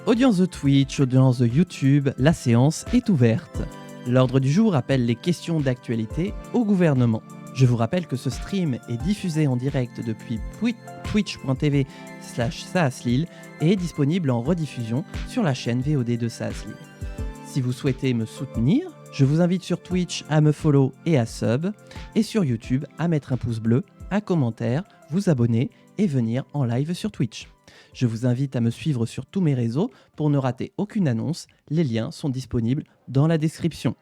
Audience de Twitch, audience de YouTube, la séance est ouverte. L'ordre du jour appelle les questions d'actualité au gouvernement. Je vous rappelle que ce stream est diffusé en direct depuis twitch.tv/SaaSLille et est disponible en rediffusion sur la chaîne VOD de SaaSLille. Si vous souhaitez me soutenir, je vous invite sur Twitch à me follow et à sub, et sur YouTube à mettre un pouce bleu, un commentaire, vous abonner et venir en live sur Twitch. Je vous invite à me suivre sur tous mes réseaux pour ne rater aucune annonce. Les liens sont disponibles dans la description.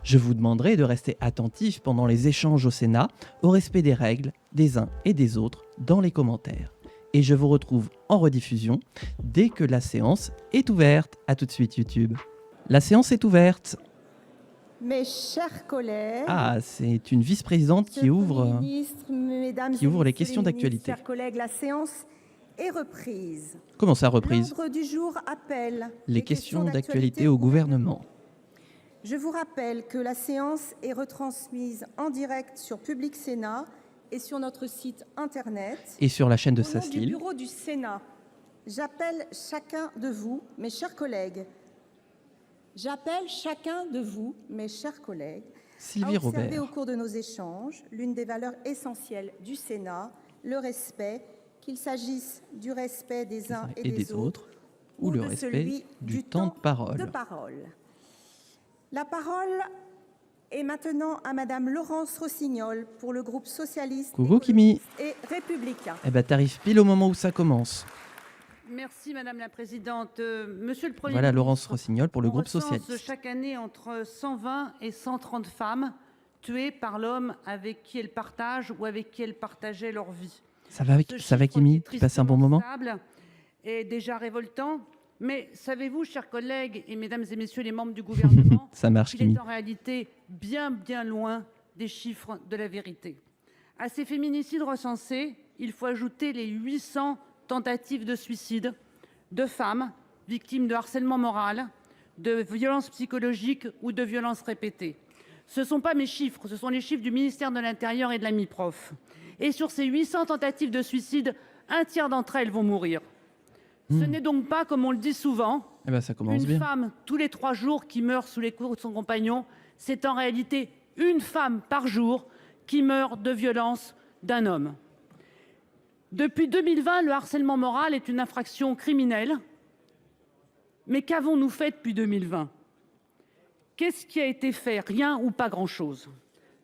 Je vous demanderai de rester attentif pendant les échanges au Sénat au respect des règles des uns et des autres dans les commentaires. Et je vous retrouve en rediffusion dès que la séance est ouverte. A tout de suite YouTube. La séance est ouverte. Mes chers collègues, c'est une vice-présidente qui ouvre les questions d'actualité. Chers collègues, la séance est reprise. Comment ça, reprise? L'ordre du jour appelle les questions d'actualité au gouvernement. Je vous rappelle que la séance est retransmise en direct sur Public Sénat et sur notre site internet. Et sur la chaîne de Au nom SaaSLille. du bureau du Sénat, j'appelle chacun de vous, mes chers collègues, Sylvie à observer Robert. au cours de nos échanges l'une des valeurs essentielles du Sénat, le respect, qu'il s'agisse du respect des uns et des autres ou le de respect celui du temps de parole. La parole est maintenant à Madame Laurence Rossignol pour le groupe socialiste Coucou Kimi. et républicain. T'arrives pile au moment où ça commence. Merci Madame la Présidente. Monsieur le Premier Voilà ministre, Laurence Rossignol pour le on groupe recense socialiste. chaque année entre 120 et 130 femmes tuées par l'homme avec qui elles partagent ou avec qui elles partageaient leur vie. Ça va Kimi? Tu passes un bon moment? Est déjà révoltant. Mais savez-vous, chers collègues et mesdames et messieurs les membres du gouvernement, Ça marche qu'il Kimi. est en réalité bien loin des chiffres de la vérité. À ces féminicides recensés, il faut ajouter les 800 tentatives de suicide de femmes victimes de harcèlement moral, de violences psychologiques ou de violences répétées. Ce ne sont pas mes chiffres, ce sont les chiffres du ministère de l'Intérieur et de la MIPROF. Et sur ces 800 tentatives de suicide, un tiers d'entre elles vont mourir. Ce n'est donc pas, comme on le dit souvent, Ça commence une bien. femme tous les 3 jours qui meurt sous les coups de son compagnon. C'est en réalité une femme par jour qui meurt de violence d'un homme. Depuis 2020, le harcèlement moral est une infraction criminelle. Mais qu'avons-nous fait depuis 2020 ? Qu'est-ce qui a été fait? Rien ou pas grand-chose.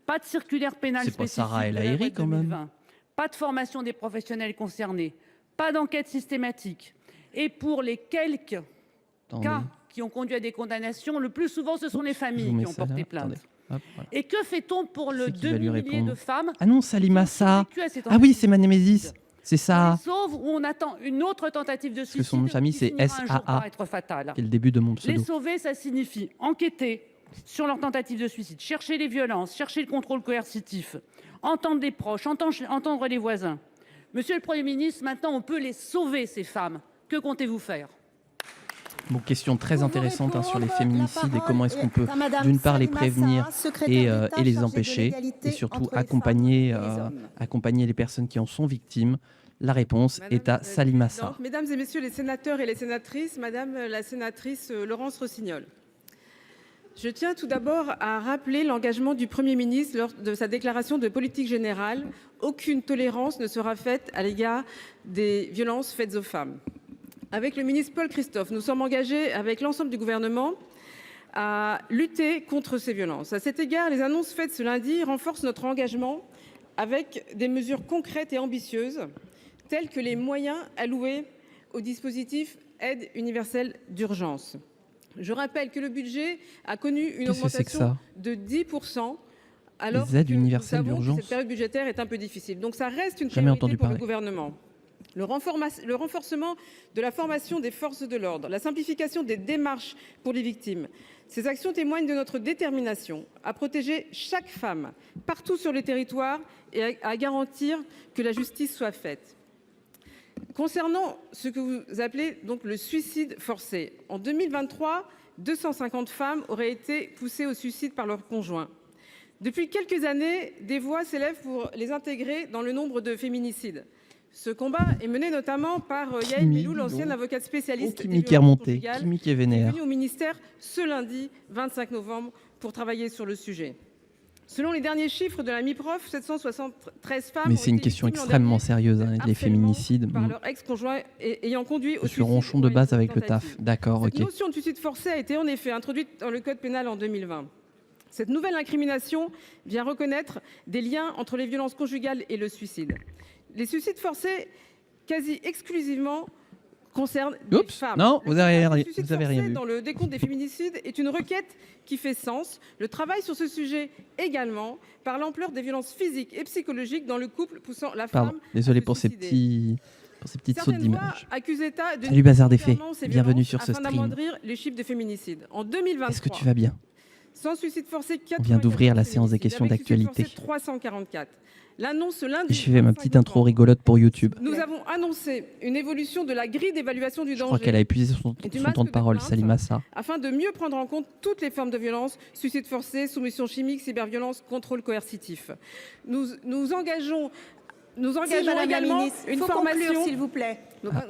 Pas de circulaire pénale C'est pas spécifique Sarah El de la loi Haïry, de quand même. 2020. Pas de formation des professionnels concernés. Pas d'enquête systématique. Et pour les quelques cas qui ont conduit à des condamnations, le plus souvent, ce sont les familles qui ont porté plainte. Hop, voilà. Et que fait-on pour le Qui va lui demi-millier répondre de femmes Ah non, Salimassa. qui ont survécu à ces Ah oui, c'est ma tentatives de némésis. suicide? C'est ça. On les sauve ou on attend une autre tentative de suicide que son nom de famille, qui c'est finira un jour SAA. par être fatale. C'est le début de mon Les pseudo. sauver, ça signifie enquêter sur leur tentative de suicide, chercher les violences, chercher le contrôle coercitif, entendre les proches, entendre les voisins. Monsieur le Premier ministre, maintenant on peut les sauver, ces femmes. Que comptez-vous faire? Bon, question très Pour vous intéressante sur les répondre, féminicides la et comment est-ce qu'on peut parole est à Madame d'une part les Salima prévenir Sarr, secrétaire d'État et les chargée de empêcher l'égalité et surtout entre les accompagner, femmes et les hommes. accompagner les personnes qui en sont victimes. La réponse est à Salima Sarr. Mesdames et messieurs les sénateurs et les sénatrices, Madame la sénatrice Laurence Rossignol. Je tiens tout d'abord à rappeler l'engagement du Premier ministre lors de sa déclaration de politique générale. Aucune tolérance ne sera faite à l'égard des violences faites aux femmes. Avec le ministre Paul Christophe, nous sommes engagés avec l'ensemble du gouvernement à lutter contre ces violences. À cet égard, les annonces faites ce lundi renforcent notre engagement avec des mesures concrètes et ambitieuses, telles que les moyens alloués au dispositif aide universelle d'urgence. Je rappelle que le budget a connu une Qu'est-ce que c'est que augmentation ça? de 10%, alors Les aides que universelles nous savons que d'urgence? cette période budgétaire est un peu difficile. Donc ça reste une Jamais priorité entendu pour le parler. gouvernement. Le renforcement de la formation des forces de l'ordre, la simplification des démarches pour les victimes. Ces actions témoignent de notre détermination à protéger chaque femme partout sur le territoire et à garantir que la justice soit faite. Concernant ce que vous appelez donc le suicide forcé, en 2023, 250 femmes auraient été poussées au suicide par leur conjoint. Depuis quelques années, des voix s'élèvent pour les intégrer dans le nombre de féminicides. Ce combat est mené notamment par Yael Kimi, Melou, l'ancienne donc. avocate Oh, spécialiste Kimi des qui est violences remonté, conjugales, Kimi qui est qui est vénère. venue au ministère ce lundi 25 novembre pour travailler sur le sujet. Selon les derniers chiffres de la MIPROF, 773 femmes Mais ont c'est une été question victimes l'an extrêmement dernier sérieuse, de hein, les harcèlement féminicides. par leur ex-conjoint ayant conduit au Je suis suicide ronchon ou de à une base avec le tentative. taf. D'accord, Cette ok. notion de suicide forcé a été en effet introduite dans le code pénal en 2020. Cette nouvelle incrimination vient reconnaître des liens entre les violences conjugales et le suicide. Les suicides forcés, quasi exclusivement, concernent des Oups, femmes. non, Le vous avez concept de rien- suicide vous avez rien forcé vu. dans le décompte des féminicides est une requête qui fait sens. Le travail sur ce sujet également, par l'ampleur des violences physiques et psychologiques dans le couple poussant la Pardon, femme désolé à se pour ces suicider. petites sautes Certaines voix d'image. accusent l'État de Salut Bazar des nier Faits, ces bienvenue violences sur ce afin stream. d'amoindrir les chiffres de féminicides. En 2023, Est-ce que tu vas bien? sans suicide forcé, On vient d'ouvrir la séance des féminicides, questions avec suicide d'actualité. forcé, 344. L'annonce ce lundi. Je fais ma 25 petite intro novembre. rigolote pour YouTube. Nous avons annoncé une évolution de la grille d'évaluation du Je danger. crois qu'elle a épuisé son Et du son masque temps de de parole, plainte. Salima ça. Afin de mieux prendre en compte toutes les formes de violence, suicide forcé, soumission chimique, cyberviolence, contrôle coercitif. Nous engageons Si, Madame la également ministre, une faut formation. conclure, s'il vous plaît.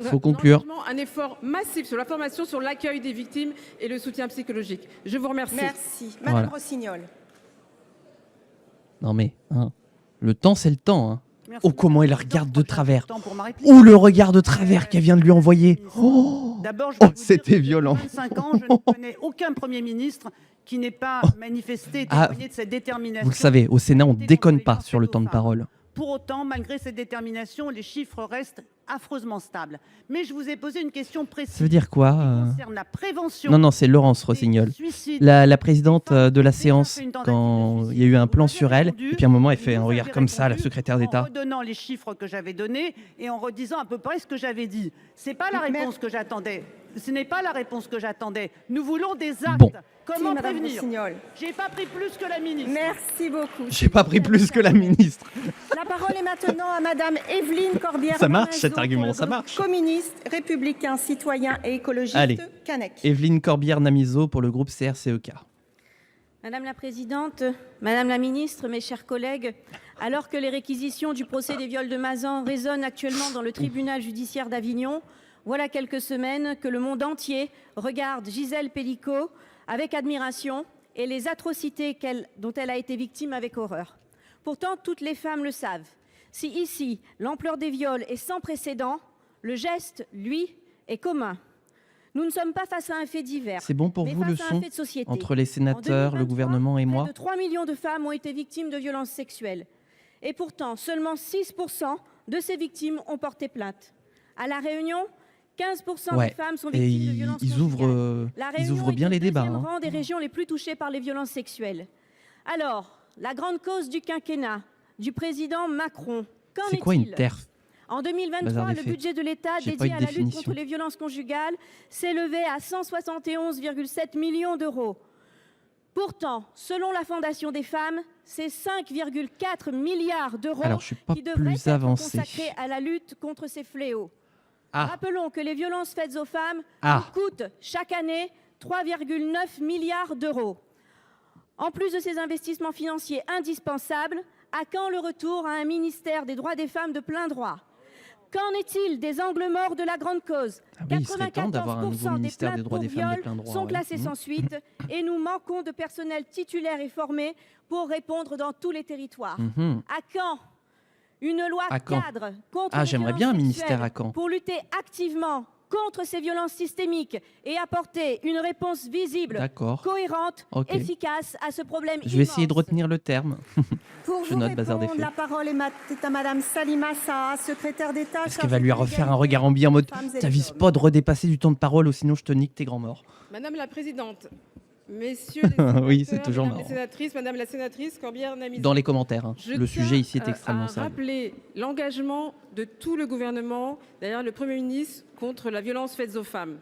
Faut conclure. Un effort massif sur la formation, sur l'accueil des victimes et le soutien psychologique. Je vous remercie. Merci. Voilà. Madame Rossignol. Non mais, hein, le temps c'est le temps. Hein. Merci, Oh, comment Madame elle la regarde Présidente. de travers. Temps pour ma réplique. Ou le regard de travers qu'elle vient de lui envoyer. Oh, D'abord, je Oh, vais vous dire c'était que depuis violent. 25 ans, je ne connais aucun Premier ministre qui n'ait pas manifesté, Ah, témoigné de cette détermination. vous le savez, au Sénat, on Lutter contre déconne les pas violences sur le faites temps aux de femmes. parole. Pour autant, malgré cette détermination, les chiffres restent affreusement stables. Mais je vous ai posé une question précise. Ça veut dire quoi qui concerne la prévention. Non, non, c'est Laurence des Rossignol. suicides. La présidente de la Déjà séance, fait une tentative quand de il y a eu un suicide. plan Vous sur m'avez elle, répondu, et puis à un moment, elle fait vous un avez regard comme ça, la répondu secrétaire En d'État. redonnant les chiffres que j'avais donnés et en redisant à peu près ce que j'avais dit. C'est pas la réponse que j'attendais. Ce n'est pas la réponse que j'attendais. Nous voulons des actes. Bon. Comment Merci, Madame prévenir? Rossignol. J'ai pas pris plus que la ministre. Merci beaucoup. J'ai pas pris plus que la ministre. La parole est maintenant à Madame Evelyne Corbière. Ça marche, Namazo cet pour argument, le ça groupe marche. Communiste, républicain, citoyen et écologiste. Allez. Canec. Evelyne Corbière-Namizo pour le groupe CRCEK. Madame la présidente, madame la ministre, mes chers collègues, alors que les réquisitions du procès des viols de Mazan résonnent actuellement dans le tribunal judiciaire d'Avignon, voilà quelques semaines que le monde entier regarde Gisèle Pelicot avec admiration et les atrocités dont elle a été victime avec horreur. Pourtant, toutes les femmes le savent. Si ici, l'ampleur des viols est sans précédent, le geste, lui, est commun. Nous ne sommes pas face à un fait divers, C'est bon pour mais vous le face à un son fait de société. entre les sénateurs, En le 2023, gouvernement et moi? Près de 3 millions de femmes ont été victimes de violences sexuelles. Et pourtant, seulement 6% de ces victimes ont porté plainte. À La Réunion, 15% Ouais, des femmes sont et victimes de violences ils conjugales. ouvrent, La ils Réunion ouvrent bien est au les débats. deuxième Hein. rang des régions les plus touchées par les violences sexuelles. Alors, la grande cause du quinquennat du président Macron, qu'en C'est quoi une est-il? TERF? En Bazar 2023, des le faits. budget de l'État J'ai pas eu dédié de à la lutte définition. contre les violences conjugales s'élevait à 171,7 millions d'euros. Pourtant, selon la Fondation des femmes, c'est 5,4 milliards d'euros Alors, je suis pas qui devraient plus être avancé. consacrés à la lutte contre ces fléaux. Ah, Rappelons que les violences faites aux femmes Ah. nous coûtent chaque année 3,9 milliards d'euros. En plus de ces investissements financiers indispensables, à quand le retour à un ministère des droits des femmes de plein droit? Qu'en est-il des angles morts de la grande cause? Ah oui, il serait temps d'avoir un nouveau 94% des ministère des plaintes droits pour des femmes de viol plein droit. sont ouais. classées Mhm. sans suite et nous manquons de personnel titulaire et formé pour répondre dans tous les territoires. Mhm. À quand une loi À quand cadre contre Ah, les j'aimerais violences bien un sexuelles ministère à quand pour lutter activement contre ces violences systémiques et apporter une réponse visible, D'accord. cohérente, Ok. efficace à ce problème Je vais essayer de immense. retenir le terme. Pour Je vous note, Bazar des répondre, Faits. la parole est à Madame Salima Saha, secrétaire d'État. Est-ce qu'elle va lui refaire un regard ambiant en mode t'avises pas de redépasser du temps de parole ou sinon je te nique tes grands morts? Madame la présidente, messieurs les sénateurs, Oui, c'est toujours mesdames les marrant. sénatrices, madame la sénatrice Corbière-Namizo. Dans les commentaires. Hein. Je Le tiens sujet ici est extrêmement à sérieux. rappeler l'engagement de tout le gouvernement, derrière le Premier ministre, contre la violence faite aux femmes.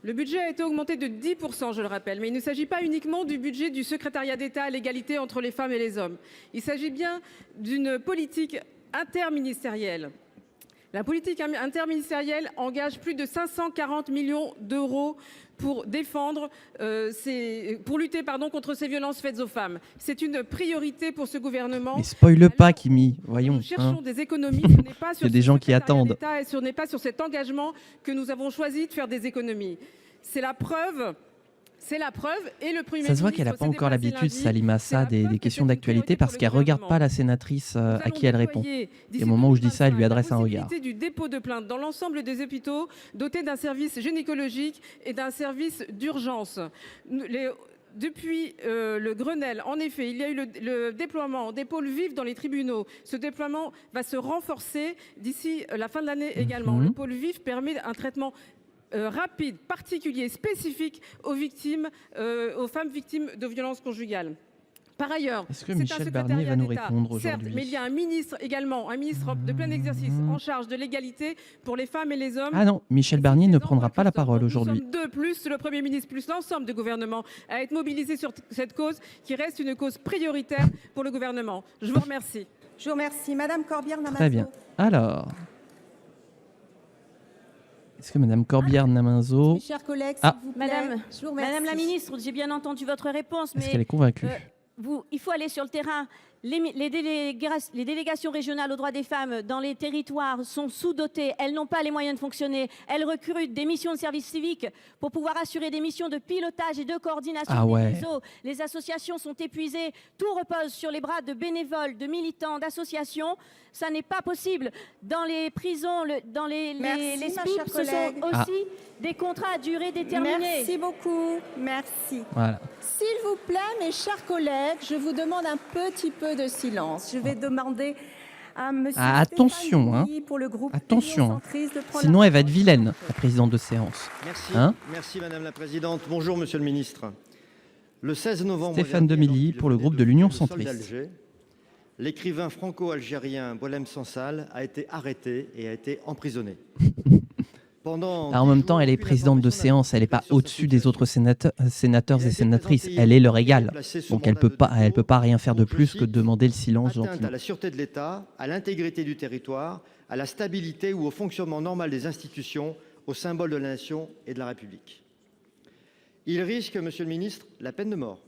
Le budget a été augmenté de 10%, je le rappelle, mais il ne s'agit pas uniquement du budget du secrétariat d'État à l'égalité entre les femmes et les hommes. Il s'agit bien d'une politique interministérielle. La politique interministérielle engage plus de 540 millions d'euros pour lutter contre ces violences faites aux femmes. C'est une priorité pour ce gouvernement. Mais spoil pas, Kimi, voyons. Nous cherchons des économies. Il y a des gens qui attendent. Et ce n'est pas sur cet engagement que nous avons choisi de faire des économies. C'est la preuve. Et le Premier Ça se voit ministre qu'elle n'a pas s'est encore déplacé l'habitude, lundi. Salima, C'est la des preuve que questions c'est une d'actualité priorité parce pour le qu'elle ne regarde gouvernement. pas la sénatrice à qui elle répond. Et au moment où je dis ça, elle lui adresse un regard. La possibilité du dépôt de plainte dans l'ensemble des hôpitaux dotés d'un service gynécologique et d'un service d'urgence. Depuis le Grenelle, en effet, il y a eu le déploiement des pôles vifs dans les tribunaux. Ce déploiement va se renforcer d'ici la fin de l'année également. Le pôle vif permet un traitement rapide, particulier, spécifique aux femmes victimes de violences conjugales. Par ailleurs, est-ce que Michel Barnier va nous répondre aujourd'hui? Certes, mais il y a un ministre également, un ministre de plein exercice en charge de l'égalité pour les femmes et les hommes. Ah non, Michel Barnier ne prendra pas la parole aujourd'hui. Nous sommes deux, plus le Premier ministre, plus l'ensemble du gouvernement, à être mobilisés sur cette cause qui reste une cause prioritaire pour le gouvernement. Je vous remercie. Je vous remercie. Madame Corbière-Naminzo. Très bien. Alors, est-ce que Madame Corbière-Naminzo... Mes chers collègues, s'il vous plaît, je vous remercie. Madame la ministre, j'ai bien entendu votre réponse, mais Est-ce qu'elle est convaincue? il faut aller sur le terrain. Les délégations régionales aux droits des femmes dans les territoires sont sous-dotées. Elles n'ont pas les moyens de fonctionner. Elles recrutent des missions de service civique pour pouvoir assurer des missions de pilotage et de coordination des réseaux. Les associations sont épuisées. Tout repose sur les bras de bénévoles, de militants, d'associations. Ça n'est pas possible. Dans les prisons, dans les SPIP, ce sont aussi des contrats à durée déterminée. Merci beaucoup. Merci. Voilà. S'il vous plaît, mes chers collègues, je vous demande un petit peu de silence. Je vais demander à monsieur attention, Stéphane pour le groupe attention. Union Centriste de prendre Sinon, la elle va être parole. vilaine, la présidente de séance. Merci. Hein? Merci Madame la Présidente. Bonjour Monsieur le Ministre. Le 16 novembre Stéphane dernier, Demilly lors pour le du groupe de défilé l'Union au sol Centriste. d'Alger, l'écrivain franco-algérien Boualem Sansal a été arrêté et a été emprisonné. En même temps, elle est présidente de séance, elle n'est pas au-dessus des autres sénateurs et sénatrices, elle est leur égale. Donc elle peut pas rien faire de plus que de demander le silence atteinte gentiment. à la sûreté de l'État, à l'intégrité du territoire, à la stabilité ou au fonctionnement normal des institutions, au symbole de la nation et de la République. Il risque, Monsieur le Ministre, la peine de mort,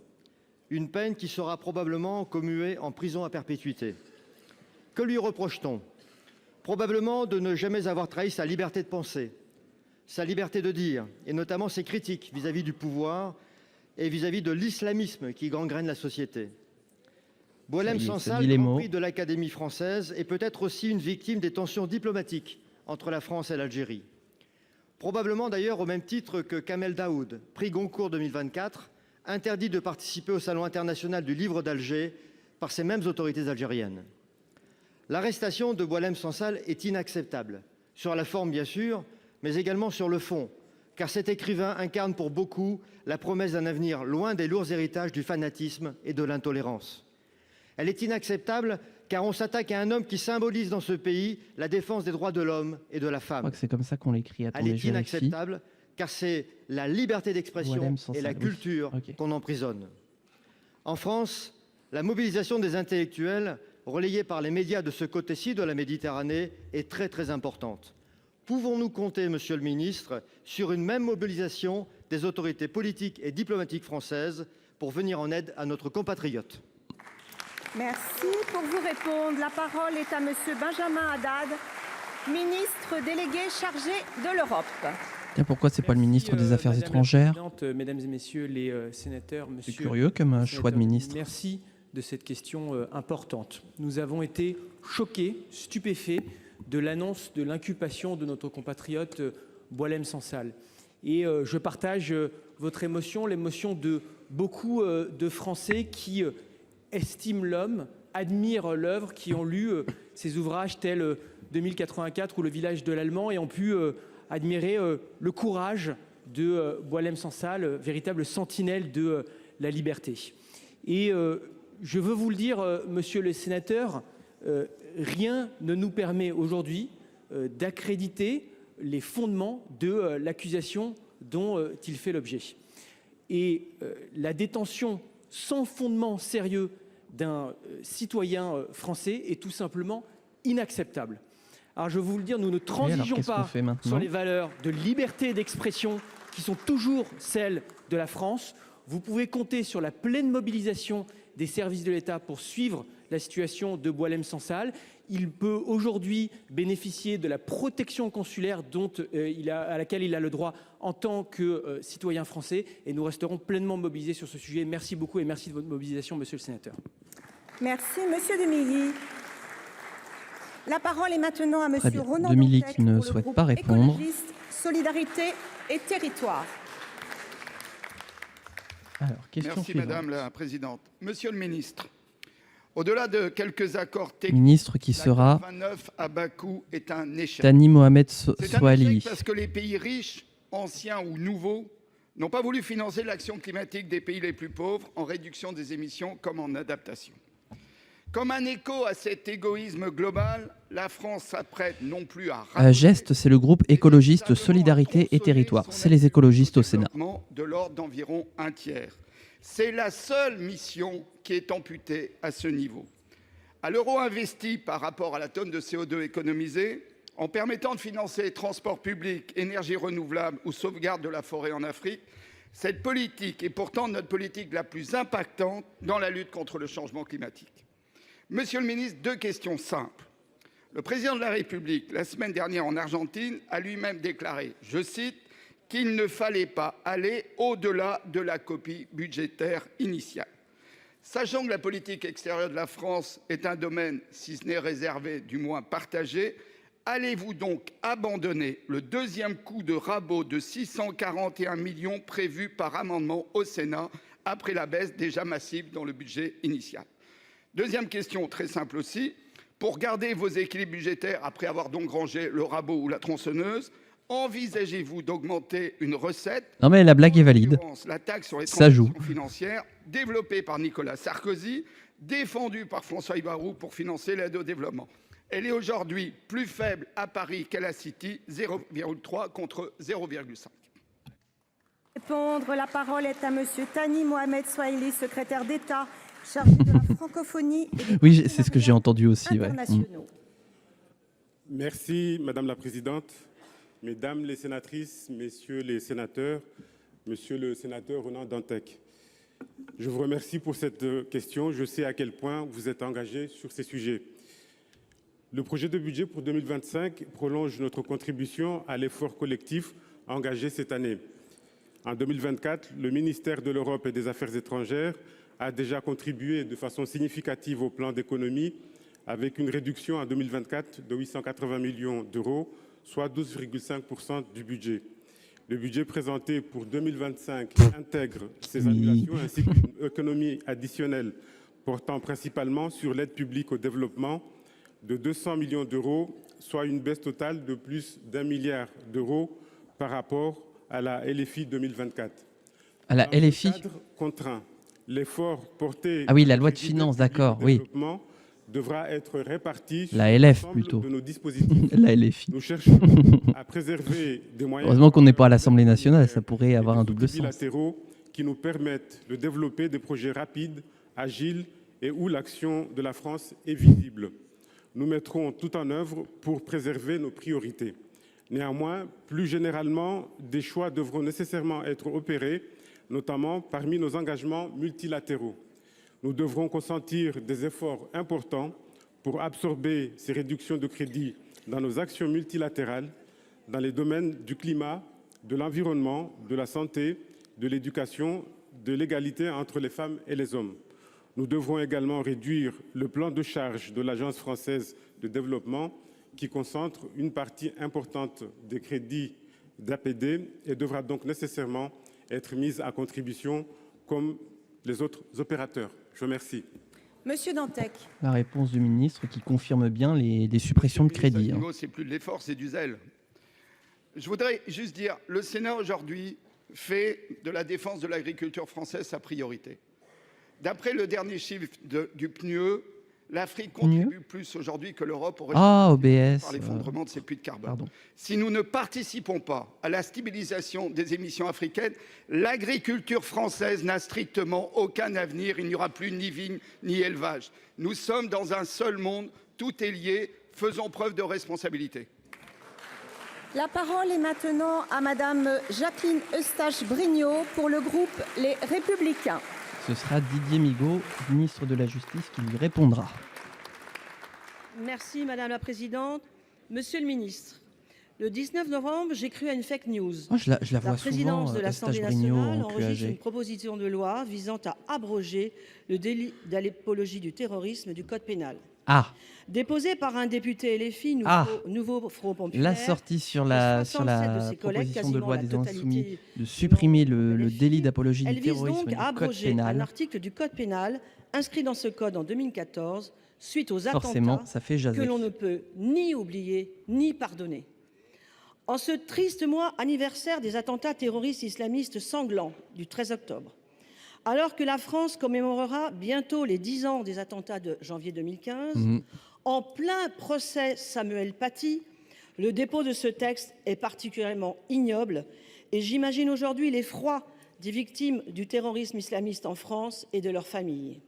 une peine qui sera probablement commuée en prison à perpétuité. Que lui reproche-t-on? Probablement de ne jamais avoir trahi sa liberté de penser, sa liberté de dire, et notamment ses critiques vis-à-vis du pouvoir et vis-à-vis de l'islamisme qui gangrène la société. Boualem Sansal, Grand Prix de l'Académie française, est peut-être aussi une victime des tensions diplomatiques entre la France et l'Algérie. Probablement d'ailleurs au même titre que Kamel Daoud, prix Goncourt 2024, interdit de participer au Salon international du livre d'Alger par ces mêmes autorités algériennes. L'arrestation de Boualem Sansal est inacceptable, sur la forme bien sûr, mais également sur le fond, car cet écrivain incarne pour beaucoup la promesse d'un avenir loin des lourds héritages du fanatisme et de l'intolérance. Elle est inacceptable car on s'attaque à un homme qui symbolise dans ce pays la défense des droits de l'homme et de la Je femme. crois que c'est comme ça qu'on l'écrit. Elle Attendez, est je vérifie. inacceptable car c'est la liberté d'expression et la culture qu'on emprisonne. En France, la mobilisation des intellectuels, relayée par les médias de ce côté-ci de la Méditerranée, est très importante. Pouvons-nous compter, Monsieur le Ministre, sur une même mobilisation des autorités politiques et diplomatiques françaises pour venir en aide à notre compatriote? Merci. Pour vous répondre, la parole est à monsieur Benjamin Haddad, ministre délégué chargé de l'Europe. Tiens, pourquoi c'est pas le ministre des Affaires étrangères? Mesdames et messieurs les sénateurs, C'est curieux comme choix de ministre. Merci de cette question importante. Nous avons été choqués, stupéfaits de l'annonce de l'inculpation de notre compatriote Boualem Sansal. Et je partage votre émotion, l'émotion de beaucoup de Français qui estiment l'homme, admirent l'œuvre, qui ont lu ces ouvrages tels 2084 ou Le village de l'Allemand et ont pu admirer le courage de Boualem Sansal, véritable sentinelle de la liberté. Et je veux vous le dire, monsieur le sénateur, rien ne nous permet aujourd'hui d'accréditer les fondements de l'accusation dont il fait l'objet. Et la détention sans fondement sérieux d'un citoyen français est tout simplement inacceptable. Alors je vais vous le dire, nous ne transigeons qu'est-ce qu'on pas fait maintenant ? sur les valeurs de liberté d'expression qui sont toujours celles de la France. Vous pouvez compter sur la pleine mobilisation des services de l'État pour suivre la situation de Boualem Sansal. Il peut aujourd'hui bénéficier de la protection consulaire à laquelle il a le droit en tant que citoyen français. Et nous resterons pleinement mobilisés sur ce sujet. Merci beaucoup et merci de votre mobilisation, monsieur le sénateur. Merci, monsieur Demilly. La parole est maintenant à Très monsieur bien. Ronan Demilly Dantec qui ne pour le souhaite groupe pas répondre. écologiste, Solidarité et Territoire. Alors, question Merci suivante. Madame la Présidente. Monsieur le Ministre, au-delà de quelques accords techniques, Ministre qui sera la COP29 à Bakou est un échec. Tani Mohamed C'est un Soalihi. échec parce que les pays riches, anciens ou nouveaux, n'ont pas voulu financer l'action climatique des pays les plus pauvres en réduction des émissions comme en adaptation. Comme un écho à cet égoïsme global, la France s'apprête non plus à Geste, c'est le groupe écologiste Solidarité et Territoire. C'est les écologistes au Sénat. de l'ordre d'environ un tiers. C'est la seule mission qui est amputée à ce niveau. À l'euro investi par rapport à la tonne de CO2 économisée, en permettant de financer les transports publics, énergies renouvelables ou sauvegarde de la forêt en Afrique, cette politique est pourtant notre politique la plus impactante dans la lutte contre le changement climatique. Monsieur le ministre, 2 questions simples. Le président de la République, la semaine dernière en Argentine, a lui-même déclaré, je cite, qu'il ne fallait pas aller au-delà de la copie budgétaire initiale. Sachant que la politique extérieure de la France est un domaine, si ce n'est réservé, du moins partagé, allez-vous donc abandonner le 2e coup de rabot de 641 millions prévu par amendement au Sénat après la baisse déjà massive dans le budget initial? 2e question très simple aussi, pour garder vos équilibres budgétaires après avoir donc rangé le rabot ou la tronçonneuse, envisagez-vous d'augmenter une recette? Non mais la blague est valide. La taxe sur les Ça joue. transactions financières, développée par Nicolas Sarkozy, défendue par François Bayrou pour financer l'aide au développement. Elle est aujourd'hui plus faible à Paris qu'à la City, 0,3 contre 0,5. Répondre, la parole est à monsieur Tani Mohamed Soalihi, secrétaire d'État chargé de la francophonie et des Oui, c'est ce que j'ai entendu aussi. Ouais. internationaux. Merci Madame la Présidente, Mesdames les sénatrices, Messieurs les sénateurs, Monsieur le sénateur Ronan Dantec. Je vous remercie pour cette question. Je sais à quel point vous êtes engagé sur ces sujets. Le projet de budget pour 2025 prolonge notre contribution à l'effort collectif engagé cette année. En 2024, le ministère de l'Europe et des Affaires étrangères a déjà contribué de façon significative au plan d'économie avec une réduction en 2024 de 880 millions d'euros, soit 12,5% du budget. Le budget présenté pour 2025 intègre ces annulations ainsi qu'une économie additionnelle portant principalement sur l'aide publique au développement de 200 millions d'euros, soit une baisse totale de plus d'1 milliard d'euros par rapport à la LFI 2024. À la LFI contraint. L'effort porté Ah oui, la loi de finances, d'accord, oui. Devra être réparti sur la LF l'ensemble plutôt. de nos dispositifs. La LFI. Nous cherchons à préserver des moyens. Heureusement qu'on n'est pas à l'Assemblée nationale, ça pourrait avoir un double sens. Bilatéraux qui nous permettent de développer des projets rapides, agiles et où l'action de la France est visible. Nous mettrons tout en œuvre pour préserver nos priorités. Néanmoins, plus généralement, des choix devront nécessairement être opérés, notamment parmi nos engagements multilatéraux. Nous devrons consentir des efforts importants pour absorber ces réductions de crédits dans nos actions multilatérales, dans les domaines du climat, de l'environnement, de la santé, de l'éducation, de l'égalité entre les femmes et les hommes. Nous devrons également réduire le plan de charge de l'Agence française de développement qui concentre une partie importante des crédits d'APD et devra donc nécessairement être mise à contribution comme les autres opérateurs. Je vous remercie. Monsieur Dantec. La réponse du ministre qui confirme bien les suppressions de crédits. C'est plus de l'effort, c'est du zèle. Je voudrais juste dire, le Sénat aujourd'hui fait de la défense de l'agriculture française sa priorité. D'après le dernier chiffre du PNUE, l'Afrique contribue plus aujourd'hui que l'Europe au OBS, par l'effondrement de ses puits de carbone. Pardon. Si nous ne participons pas à la stabilisation des émissions africaines, l'agriculture française n'a strictement aucun avenir. Il n'y aura plus ni vigne ni élevage. Nous sommes dans un seul monde, tout est lié. Faisons preuve de responsabilité. La parole est maintenant à Madame Jacqueline Eustache-Brinio pour le groupe Les Républicains. Ce sera Didier Migaud, ministre de la Justice, qui lui répondra. Merci Madame la Présidente. Monsieur le Ministre, le 19 novembre, j'ai cru à une fake news. Oh, je la vois présidence souvent, de l'Assemblée Eustache-Brinio nationale en enregistre QAG. une proposition de loi visant à abroger le délit d'apologie du terrorisme du Code pénal. Ah, Déposée par un député LFI, nouveau Front Populaire, la sortie sur la 67 de ses collègues, proposition de loi des quasiment la Insoumis totalité de supprimer le LFI, délit d'apologie du elle vise terrorisme donc du à Code abroger un pénal. article du Code pénal inscrit dans ce code en 2014 suite aux Forcément, attentats ça fait jaser. que l'on ne peut ni oublier ni pardonner. En ce triste mois anniversaire des attentats terroristes islamistes sanglants du 13 octobre, alors que la France commémorera bientôt les 10 ans des attentats de janvier 2015, en plein procès Samuel Paty, le dépôt de ce texte est particulièrement ignoble et j'imagine aujourd'hui l'effroi des victimes du terrorisme islamiste en France et de leurs familles.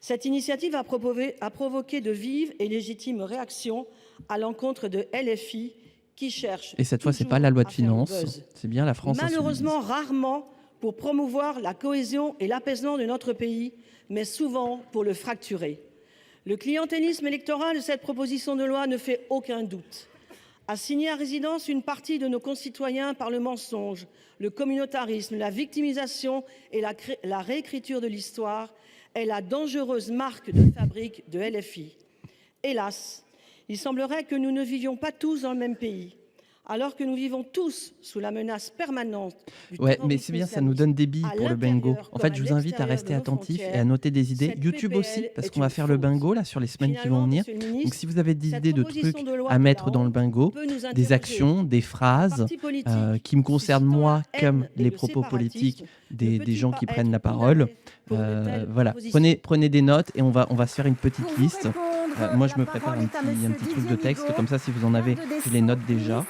Cette initiative a provoqué de vives et légitimes réactions à l'encontre de LFI qui cherche. Et cette fois, c'est pas la loi de finances, c'est bien la France insoumise. Malheureusement, rarement pour promouvoir la cohésion et l'apaisement de notre pays, mais souvent pour le fracturer. Le clientélisme électoral de cette proposition de loi ne fait aucun doute. Assigner à résidence une partie de nos concitoyens par le mensonge, le communautarisme, la victimisation et la réécriture de l'histoire est la dangereuse marque de fabrique de LFI. Hélas, il semblerait que nous ne vivions pas tous dans le même pays, alors que nous vivons tous sous la menace permanente du terrorisme mais c'est bien, ça nous donne des billes pour le bingo. En fait, je vous invite à rester attentif et à noter des idées. YouTube aussi, parce qu'on va faire le bingo là sur les semaines qui vont venir. Donc si vous avez des idées de trucs à mettre dans le bingo, des actions, des phrases qui me concernent moi, comme les propos politiques des gens qui prennent la parole, voilà, prenez des notes et on va se faire une petite liste. Moi, je me prépare un petit truc de texte, comme ça, si vous en avez, je les note déjà.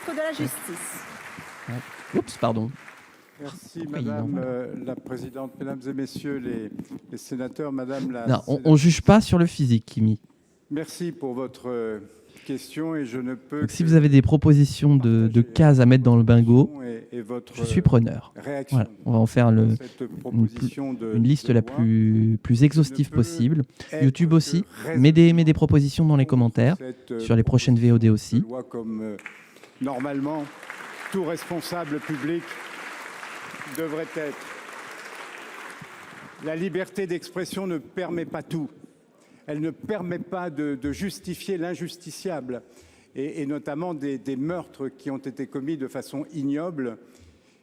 Oups, pardon. Merci Madame la Présidente, Mesdames et Messieurs les sénateurs, Madame la... Non, on ne juge pas sur le physique, Kimi. Merci pour votre question et je ne peux... Donc, si vous avez des propositions de cases à mettre dans le bingo, je suis preneur. Voilà, on va en faire une liste la plus exhaustive possible. YouTube aussi, mets des propositions dans les commentaires, sur les prochaines VOD aussi. Comme normalement, tout responsable public devrait être. La liberté d'expression ne permet pas tout. Elle ne permet pas de justifier l'injusticiable, et notamment des meurtres qui ont été commis de façon ignoble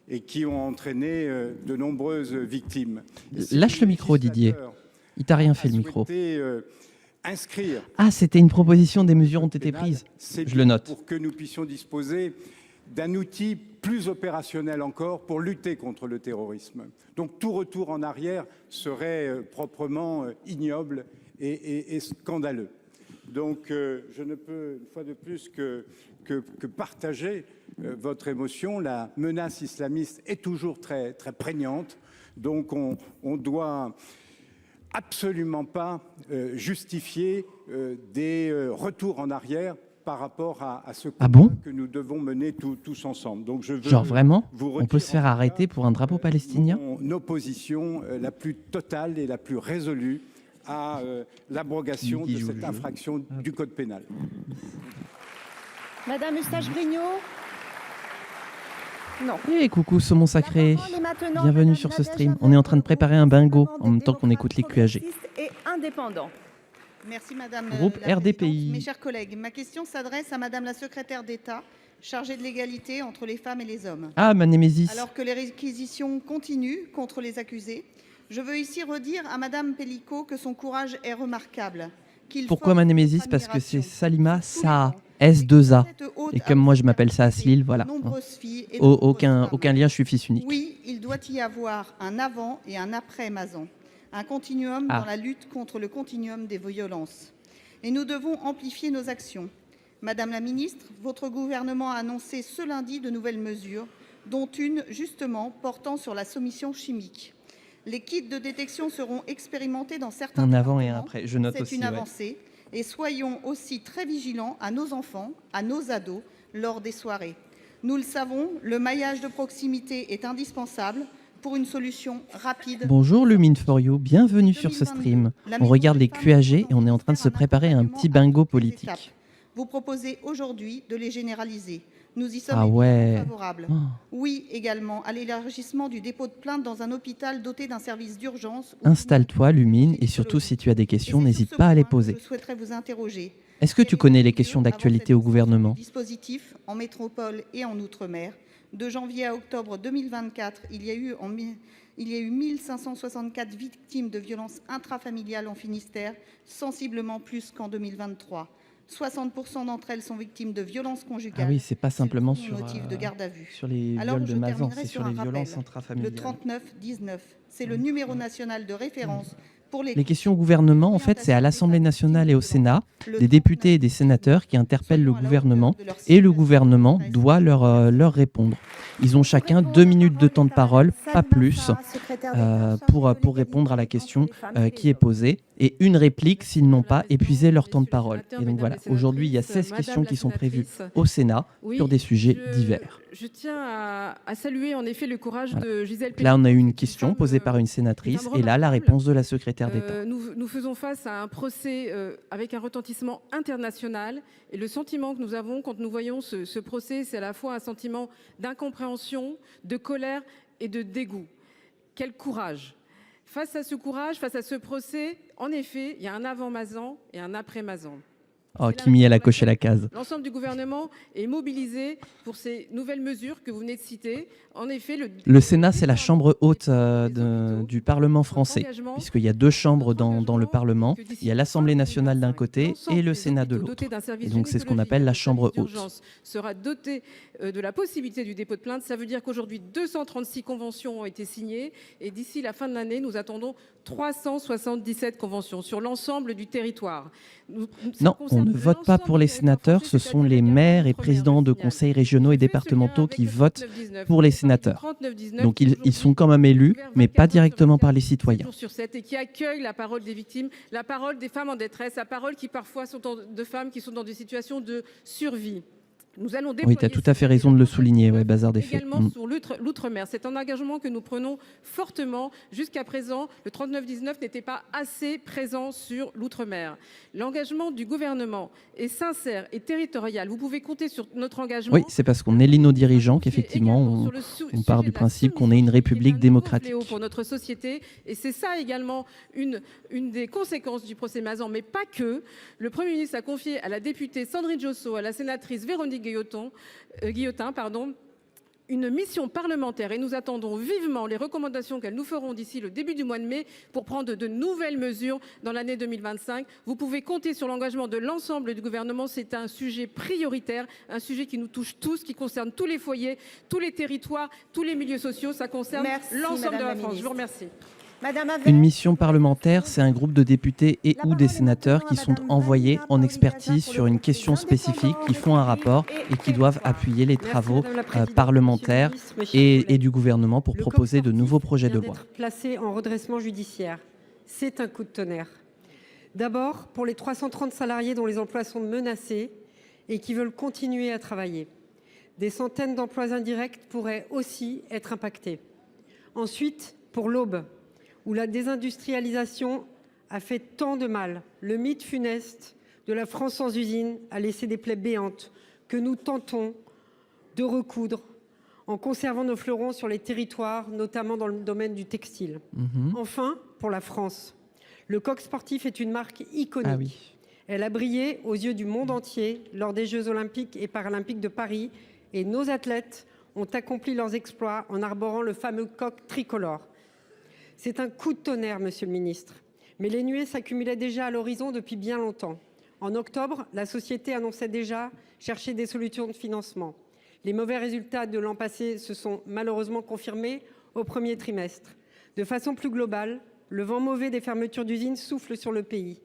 et qui ont entraîné de nombreuses victimes. Lâche le micro, Didier. Il t'a rien fait, le micro. Inscrire. Ah, c'était une proposition, des mesures ont été prises. Je le note. Pour que nous puissions disposer d'un outil plus opérationnel encore pour lutter contre le terrorisme. Donc tout retour en arrière serait proprement ignoble et scandaleux. Donc je ne peux une fois de plus que partager votre émotion. La menace islamiste est toujours très, très prégnante. Donc on doit absolument pas justifier des retours en arrière par rapport à ce combat que nous devons mener tous ensemble. Donc je veux genre vraiment, on peut se faire arrêter pour un drapeau palestinien ? Mon opposition la plus totale et la plus résolue à l'abrogation de cette infraction du Code pénal. Madame Eustache-Brinio ? Non. Et coucou saumon sacré, bienvenue sur ce stream. On est en train de préparer un bingo en même temps qu'on écoute les QAG. Et indépendant. Merci Madame Groupe la RDPI. Présidente. Mes chers collègues, ma question s'adresse à Madame la secrétaire d'État chargée de l'égalité entre les femmes et les hommes. Ah, ma némésis. Alors que les réquisitions continuent contre les accusés, je veux ici redire à Madame Pellicot que son courage est remarquable. Pourquoi ma némésis ? Parce que c'est Salima Saa, S2A. Et comme moi je m'appelle Saa Aslil, voilà. Aucun lien, je suis fils unique. Oui, il doit y avoir un avant et un après Mazan. Un continuum dans la lutte contre le continuum des violences. Et nous devons amplifier nos actions. Madame la ministre, votre gouvernement a annoncé ce lundi de nouvelles mesures, dont une justement portant sur la soumission chimique. Les kits de détection seront expérimentés dans certains un avant et un après, je note aussi. C'est une avancée, Et soyons aussi très vigilants à nos enfants, à nos ados, lors des soirées. Nous le savons, le maillage de proximité est indispensable pour une solution rapide. Bonjour Lumine for You, bienvenue sur ce stream. On regarde les QAG et on est en train de se préparer à un petit bingo politique. Vous proposez aujourd'hui de les généraliser. Nous y sommes favorables. Oui, également, à l'élargissement du dépôt de plainte dans un hôpital doté d'un service d'urgence. Installe-toi, Lumine, et surtout, si tu as des questions, n'hésite pas à les poser. Je souhaiterais vous interroger. Est-ce que tu connais les questions d'actualité au gouvernement? Dispositif en métropole et en outre-mer. De janvier à octobre 2024, il y a eu 1564 victimes de violences intrafamiliales en Finistère, sensiblement plus qu'en 2023. 60% d'entre elles sont victimes de violences conjugales. Ah oui, c'est pas simplement sur motif de garde à vue. Sur les viols de Mazan, c'est sur les violences intrafamiliales. Le 3919, c'est le numéro national de référence pour les questions au gouvernement. En fait, c'est à l'Assemblée nationale et au Sénat, des députés et des sénateurs qui interpellent le gouvernement et le gouvernement doit leur répondre. Ils ont chacun 2 minutes de temps de parole, pas plus, pour répondre à la question qui est posée, et une réplique s'ils n'ont pas épuisé leur temps de parole. Et donc voilà, aujourd'hui, il y a 16 questions qui sont prévues au Sénat sur des sujets divers. Je tiens à saluer en effet le courage de Gisèle Pécresse. Là, on a eu une question posée par une sénatrice, et là, la réponse de la secrétaire d'État. Nous faisons face à un procès avec un retentissement international, et le sentiment que nous avons quand nous voyons ce procès, c'est à la fois un sentiment d'incompréhension, de colère et de dégoût. Quel courage! Face à ce courage, face à ce procès, en effet, il y a un avant Mazan et un après Mazan. Oh, Kimi, elle a coché la case. L'ensemble du gouvernement est mobilisé pour ces nouvelles mesures que vous venez de citer. En effet, le Sénat, c'est la chambre haute du Parlement français, puisqu'il y a 2 chambres dans le Parlement. Il y a l'Assemblée nationale d'un côté et le Sénat de l'autre. Et donc, c'est ce qu'on appelle la chambre haute. Sera doté de la possibilité du dépôt de plainte. Ça veut dire qu'aujourd'hui, 236 conventions ont été signées. Et d'ici la fin de l'année, nous attendons 377 conventions sur l'ensemble du territoire. Non, on ne vote pas pour les sénateurs, ce sont les maires et présidents de conseils régionaux et départementaux qui votent pour les sénateurs. Donc ils sont quand même élus, mais pas directement par les citoyens. Et qui accueillent la parole des victimes, la parole des femmes en détresse, la parole qui parfois sont de femmes qui sont dans des situations de survie. Nous allons oui, tu as tout à fait raison de le souligner, ouais, bazar des faits. Également sur l'outre-mer. C'est un engagement que nous prenons fortement. Jusqu'à présent, le 3919 n'était pas assez présent sur l'outre-mer. L'engagement du gouvernement est sincère et territorial. Vous pouvez compter sur notre engagement. Oui, c'est parce qu'on élit nos dirigeants qu'effectivement, on part du principe qu'on est une république démocratique. Pour notre société. Et c'est ça également une des conséquences du procès Mazan, mais pas que. Le Premier ministre a confié à la députée Sandrine Josso, à la sénatrice Véronique Guillotin, une mission parlementaire, et nous attendons vivement les recommandations qu'elles nous feront d'ici le début du mois de mai pour prendre de nouvelles mesures dans l'année 2025. Vous pouvez compter sur l'engagement de l'ensemble du gouvernement. C'est un sujet prioritaire, un sujet qui nous touche tous, qui concerne tous les foyers, tous les territoires, tous les milieux sociaux. Ça concerne l'ensemble de la France. Je vous remercie. Une mission parlementaire, c'est un groupe de députés et ou des sénateurs qui sont envoyés en expertise sur une question spécifique, qui font un rapport et qui doivent appuyer les travaux parlementaires et du gouvernement pour proposer de nouveaux projets de loi. Placé en redressement judiciaire, c'est un coup de tonnerre. D'abord, pour les 330 salariés dont les emplois sont menacés et qui veulent continuer à travailler. Des centaines d'emplois indirects pourraient aussi être impactés. Ensuite, pour l'Aube, où la désindustrialisation a fait tant de mal. Le mythe funeste de la France sans usine a laissé des plaies béantes que nous tentons de recoudre en conservant nos fleurons sur les territoires, notamment dans le domaine du textile. Enfin, pour la France, le coq sportif est une marque iconique. Ah oui. Elle a brillé aux yeux du monde entier lors des Jeux olympiques et paralympiques de Paris, et nos athlètes ont accompli leurs exploits en arborant le fameux coq tricolore. C'est un coup de tonnerre, monsieur le ministre. Mais les nuées s'accumulaient déjà à l'horizon depuis bien longtemps. En octobre, la société annonçait déjà chercher des solutions de financement. Les mauvais résultats de l'an passé se sont malheureusement confirmés au premier trimestre. De façon plus globale, le vent mauvais des fermetures d'usines souffle sur le pays.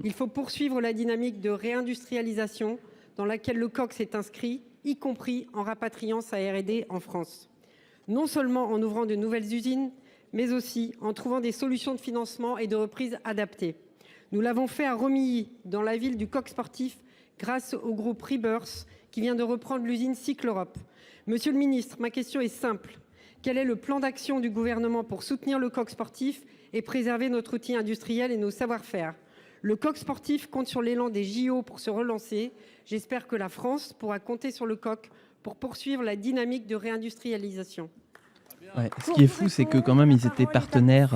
Il faut poursuivre la dynamique de réindustrialisation dans laquelle le coq s'est inscrit, y compris en rapatriant sa R&D en France. Non seulement en ouvrant de nouvelles usines, mais aussi en trouvant des solutions de financement et de reprise adaptées. Nous l'avons fait à Romilly, dans la ville du coq sportif, grâce au groupe Rebirth, qui vient de reprendre l'usine Cycleurope. Monsieur le ministre, ma question est simple. Quel est le plan d'action du gouvernement pour soutenir le coq sportif et préserver notre outil industriel et nos savoir-faire? Le coq sportif compte sur l'élan des JO pour se relancer. J'espère que la France pourra compter sur le coq pour poursuivre la dynamique de réindustrialisation. Ouais, ce qui est fou, c'est que quand même ils étaient partenaires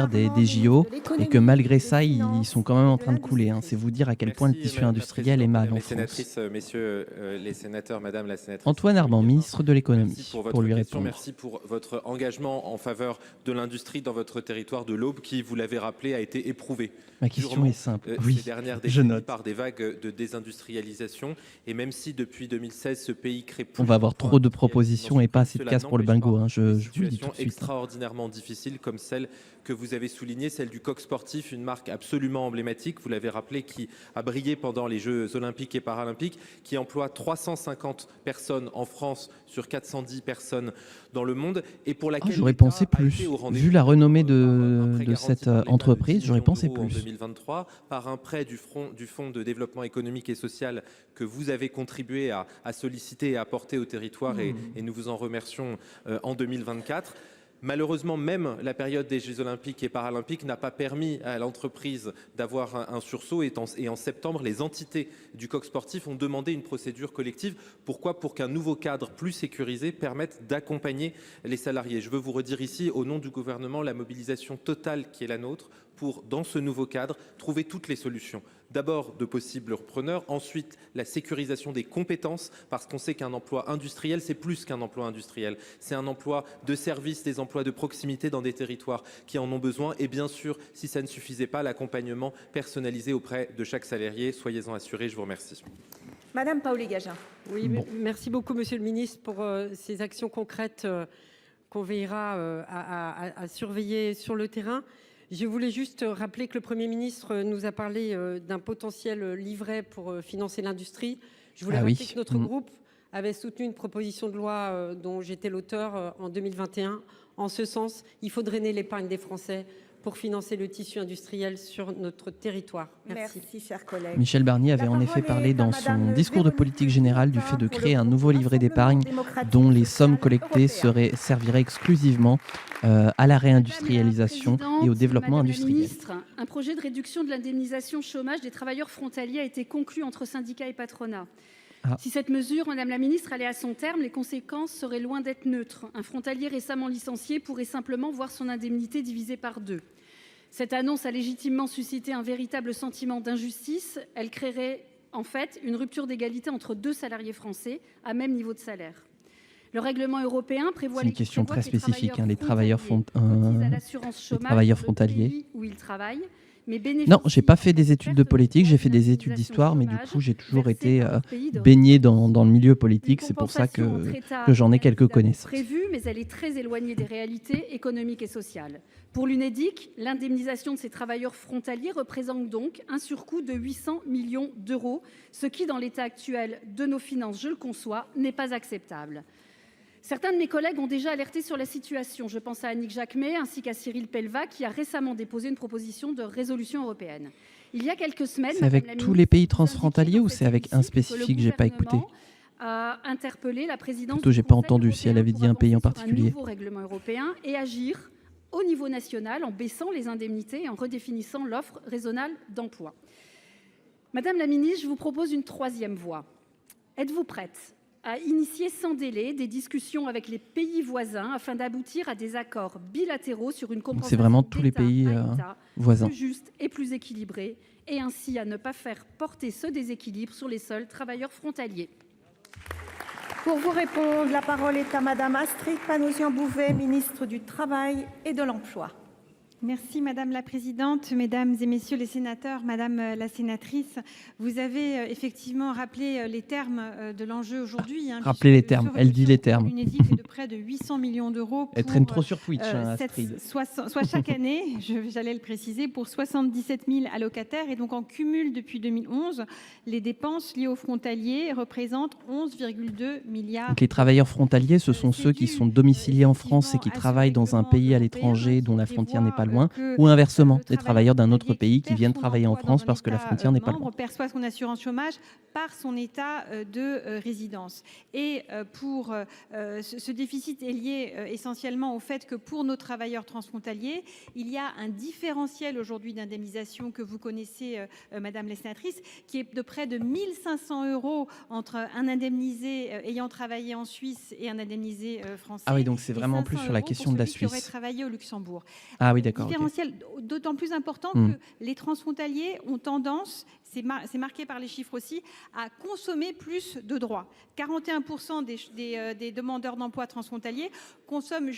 des JO et que malgré ça, ils sont quand même en train de couler. Hein. C'est vous dire à quel point le tissu industriel est mal en France. Messieurs les sénateurs, Madame la sénatrice. Antoine Armand, ministre de l'économie, pour lui répondre. Merci pour votre engagement en faveur de l'industrie dans votre territoire de l'Aube, qui, vous l'avez rappelé, a été éprouvé. Ma question est simple. Oui, ces dernières je décennies note. par des vagues de désindustrialisation. Et même si depuis 2016, ce pays crée plus. On va avoir trop de propositions et pas assez de cases pour le bingo. Hein. Je vous le dis tout de suite. Extraordinairement difficile comme celle que vous avez soulignée, celle du coq sportif, une marque absolument emblématique, vous l'avez rappelé, qui a brillé pendant les Jeux olympiques et paralympiques, qui emploie 350 personnes en France sur 410 personnes dans le monde et pour laquelle j'aurais pensé plus. Vu la renommée de cette entreprise, j'aurais pensé plus. En 2023, par un prêt du Fonds de développement économique et social que vous avez contribué à solliciter et à apporter au territoire et nous vous en remercions en 2024. Malheureusement, même la période des Jeux olympiques et paralympiques n'a pas permis à l'entreprise d'avoir un sursaut et en septembre, les entités du coq sportif ont demandé une procédure collective. Pourquoi ? Pour qu'un nouveau cadre plus sécurisé permette d'accompagner les salariés. Je veux vous redire ici, au nom du gouvernement, la mobilisation totale qui est la nôtre pour, dans ce nouveau cadre, trouver toutes les solutions. D'abord, de possibles repreneurs. Ensuite, la sécurisation des compétences, parce qu'on sait qu'un emploi industriel, c'est plus qu'un emploi industriel. C'est un emploi de service, des emplois de proximité dans des territoires qui en ont besoin. Et bien sûr, si ça ne suffisait pas, l'accompagnement personnalisé auprès de chaque salarié. Soyez-en assurés, je vous remercie. Madame Paoli-Gagin. Oui, merci beaucoup, Monsieur le ministre, pour ces actions concrètes qu'on veillera à surveiller sur le terrain. Je voulais juste rappeler que le Premier ministre nous a parlé d'un potentiel livret pour financer l'industrie. Je voulais rappeler que notre groupe avait soutenu une proposition de loi dont j'étais l'auteur en 2021. En ce sens, il faut drainer l'épargne des Français pour financer le tissu industriel sur notre territoire. Merci, chers collègues. Michel Barnier avait en effet parlé dans son discours de politique générale du fait de créer un nouveau livret d'épargne dont les sommes collectées serviraient exclusivement à la réindustrialisation et au développement industriel. Un projet de réduction de l'indemnisation chômage des travailleurs frontaliers a été conclu entre syndicats et patronat. Si cette mesure, Madame la Ministre, allait à son terme, les conséquences seraient loin d'être neutres. Un frontalier récemment licencié pourrait simplement voir son indemnité divisée par 2. Cette annonce a légitimement suscité un véritable sentiment d'injustice. Elle créerait en fait une rupture d'égalité entre 2 salariés français à même niveau de salaire. Le règlement européen prévoit... C'est une question très spécifique, les travailleurs frontaliers. Où ils travaillent. Non, j'ai pas fait des études de politique, j'ai fait des études d'histoire, mais du coup j'ai toujours été baigné dans le milieu politique, c'est pour ça que j'en ai quelques connaissances. Prévue, mais elle est très éloignée des réalités économiques et sociales. Pour l'UNEDIC, l'indemnisation de ces travailleurs frontaliers représente donc un surcoût de 800 millions d'euros, ce qui, dans l'état actuel de nos finances, je le conçois, n'est pas acceptable. Certains de mes collègues ont déjà alerté sur la situation. Je pense à Annick Jacquemet ainsi qu'à Cyril Pellevat qui a récemment déposé une proposition de résolution européenne. Il y a quelques semaines... C'est avec tous les pays transfrontaliers ou c'est avec un spécifique que j'ai pas écouté ? A interpellé la présidence... Plutôt, j'ai pas entendu si elle avait dit un pays en particulier. Un nouveau règlement européen et agir au niveau national en baissant les indemnités et en redéfinissant l'offre raisonnable d'emploi. Madame la ministre, je vous propose une 3e voie. Êtes-vous prête à initier sans délai des discussions avec les pays voisins afin d'aboutir à des accords bilatéraux sur une compensation c'est vraiment tous les pays voisins plus juste et plus équilibrée et ainsi à ne pas faire porter ce déséquilibre sur les seuls travailleurs frontaliers. Pour vous répondre, la parole est à Madame Astrid Panosyan-Bouvet, ministre du Travail et de l'Emploi. Merci Madame la Présidente, Mesdames et Messieurs les sénateurs, Madame la sénatrice, vous avez effectivement rappelé les termes de l'enjeu aujourd'hui. Rappelez les termes, elle dit les termes. L'UNEDIC de près de 800 millions d'euros. Elle traîne trop sur Twitch, Astrid. Soit chaque année, j'allais le préciser, pour 77 000 allocataires. Et donc en cumul depuis 2011, les dépenses liées aux frontaliers représentent 11,2 milliards. Donc les travailleurs frontaliers, ce sont ceux qui sont domiciliés en France et qui travaillent dans un pays à l'étranger dont la frontière n'est pas loin. loin, que ou inversement, le des travailleurs d'un autre pays qui viennent travailler en France parce que la frontière n'est pas loin. perçoit son assurance chômage par son état de résidence. Et ce déficit est lié essentiellement au fait que pour nos travailleurs transfrontaliers, il y a un différentiel aujourd'hui d'indemnisation que vous connaissez, Madame la sénatrice, qui est de près de 1 500 € entre un indemnisé ayant travaillé en Suisse et un indemnisé français. Ah oui, donc c'est vraiment plus sur la question de la Qui aurait Suisse. travaillé au Luxembourg. Ah oui, d'accord. Différentiel d'autant plus important que les transfrontaliers ont tendance, c'est marqué par les chiffres aussi, à consommer plus de droits. 41% des demandeurs d'emploi transfrontaliers consomment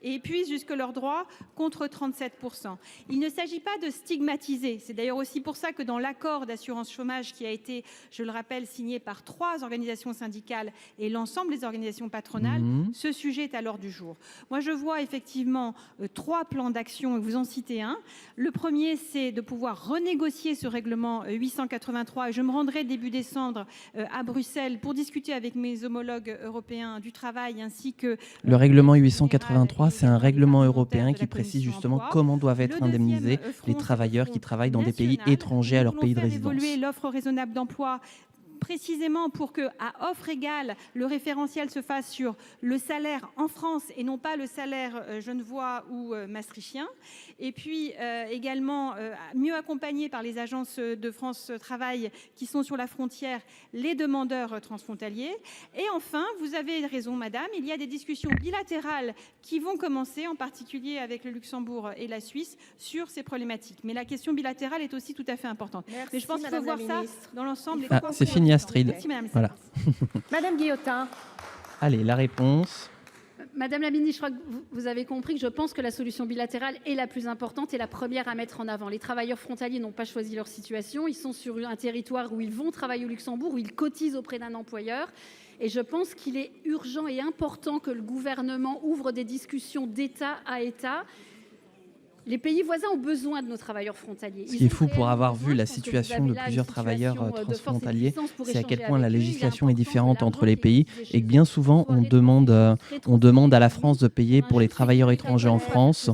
et épuisent jusque leurs droits, contre 37%. Il ne s'agit pas de stigmatiser. C'est d'ailleurs aussi pour ça que dans l'accord d'assurance chômage qui a été, je le rappelle, signé par 3 organisations syndicales et l'ensemble des organisations patronales, ce sujet est à l'ordre du jour. Moi, je vois effectivement 3 plans d'action, et vous en citez un. Le premier, c'est de pouvoir renégocier ce règlement 883. Et je me rendrai début décembre à Bruxelles pour discuter avec mes homologues européens du travail ainsi que... Le règlement 883, c'est un règlement européen qui précise justement comment doivent être indemnisés les travailleurs qui travaillent dans des pays étrangers à leur pays de résidence. Évoluer l'offre raisonnable d'emploi précisément pour que, à offre égale, le référentiel se fasse sur le salaire en France et non pas le salaire genevois ou maastrichtien. Et puis également mieux accompagner par les agences de France Travail qui sont sur la frontière les demandeurs transfrontaliers. Et enfin, vous avez raison, madame, il y a des discussions bilatérales qui vont commencer, en particulier avec le Luxembourg et la Suisse, sur ces problématiques. Mais la question bilatérale est aussi tout à fait importante. Merci, mais je pense qu'il faut voir ça dans l'ensemble. C'est fini, Astrid. Merci, madame. Voilà. Madame Guillotin. Allez, la réponse. Madame la ministre, je crois que vous avez compris que je pense que la solution bilatérale est la plus importante et la première à mettre en avant. Les travailleurs frontaliers n'ont pas choisi leur situation. Ils sont sur un territoire où ils vont travailler au Luxembourg, où ils cotisent auprès d'un employeur. Et je pense qu'il est urgent et important que le gouvernement ouvre des discussions d'État à État. Les pays voisins ont besoin de nos travailleurs frontaliers. Ce qui est fou pour avoir vu la situation de plusieurs travailleurs transfrontaliers, c'est à quel point la législation est différente entre les pays et que bien souvent on demande à la France de payer pour les travailleurs étrangers en France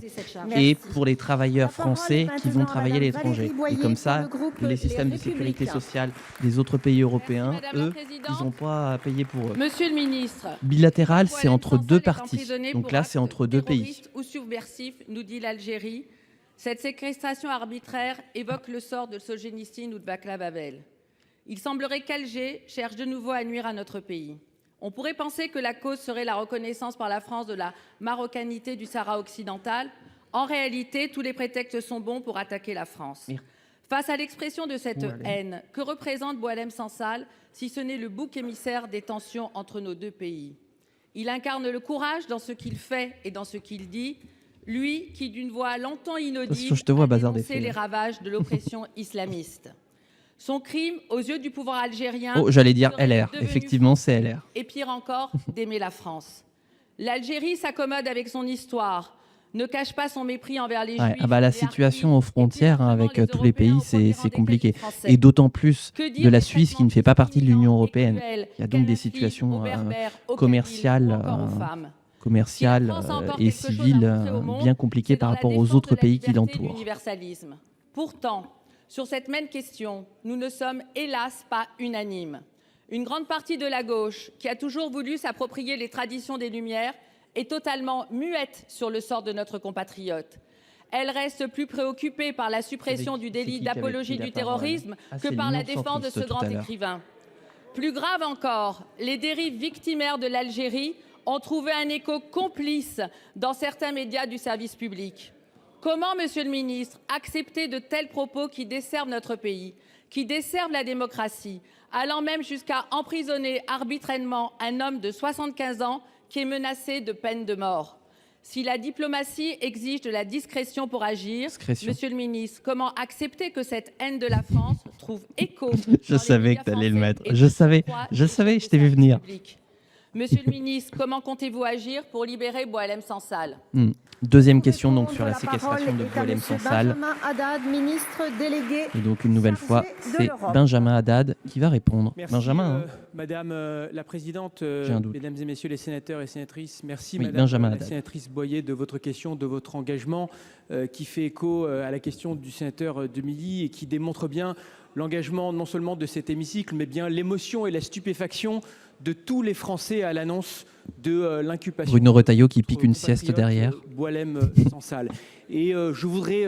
et pour les travailleurs français qui vont travailler à l'étranger. Et comme ça, les systèmes de sécurité sociale des autres pays européens, eux, ils n'ont pas à payer pour eux. Monsieur le ministre, bilatéral, c'est entre deux parties. Donc là, c'est entre deux pays. Ou subversif, nous dit l'Algérie. Cette séquestration arbitraire évoque le sort de Solzhenitsyn ou de Václav Havel. Il semblerait qu'Alger cherche de nouveau à nuire à notre pays. On pourrait penser que la cause serait la reconnaissance par la France de la marocanité du Sahara occidental. En réalité, tous les prétextes sont bons pour attaquer la France. Face à l'expression de cette haine, que représente Boualem Sansal, si ce n'est le bouc émissaire des tensions entre nos deux pays? Il incarne le courage dans ce qu'il fait et dans ce qu'il dit. Lui qui, d'une voix longtemps inaudible, a dénoncé les ravages de l'oppression islamiste. Son crime, aux yeux du pouvoir algérien... Oh, j'allais dire LR. Effectivement, c'est LR. Et pire encore, d'aimer la France. L'Algérie s'accommode avec son histoire, ne cache pas son mépris envers les Juifs. Ah bah, la situation aux frontières avec tous les pays, c'est compliqué. Et d'autant plus de la Suisse qui ne fait pas partie de l'Union européenne. Il y a donc des situations commerciales et civiles bien compliquées par rapport aux autres pays qui l'entourent. Pourtant, sur cette même question, nous ne sommes hélas pas unanimes. Une grande partie de la gauche, qui a toujours voulu s'approprier les traditions des Lumières, est totalement muette sur le sort de notre compatriote. Elle reste plus préoccupée par la suppression du délit d'apologie du terrorisme que par la défense de ce grand écrivain. Plus grave encore, les dérives victimaires de l'Algérie ont trouvé un écho complice dans certains médias du service public. Comment, monsieur le ministre, accepter de tels propos qui desservent notre pays, qui desservent la démocratie, allant même jusqu'à emprisonner arbitrairement un homme de 75 ans qui est menacé de peine de mort? Si la diplomatie exige de la discrétion pour agir, monsieur le ministre, comment accepter que cette haine de la France trouve écho? Je savais que tu allais le mettre. Je savais, je t'ai vu venir. Monsieur le ministre, comment comptez-vous agir pour libérer Boualem Sansal? Deuxième question donc sur la La parole séquestration de est à Boualem monsieur Sansal. Benjamin Haddad, ministre délégué. Et donc une nouvelle fois, de c'est l'Europe. Benjamin Haddad qui va répondre. Merci, Benjamin, hein. Madame la Présidente, J'ai un doute. Mesdames et Messieurs les sénateurs et sénatrices, merci Oui, Madame Benjamin la Haddad. sénatrice Boyer de votre question, de votre engagement qui fait écho à la question du sénateur Demilly et qui démontre bien l'engagement non seulement de cet hémicycle, mais bien l'émotion et la stupéfaction de tous les Français à l'annonce de l'inculpation. Bruno Retailleau qui pique une sieste derrière. Boualem Sansal. Et je voudrais...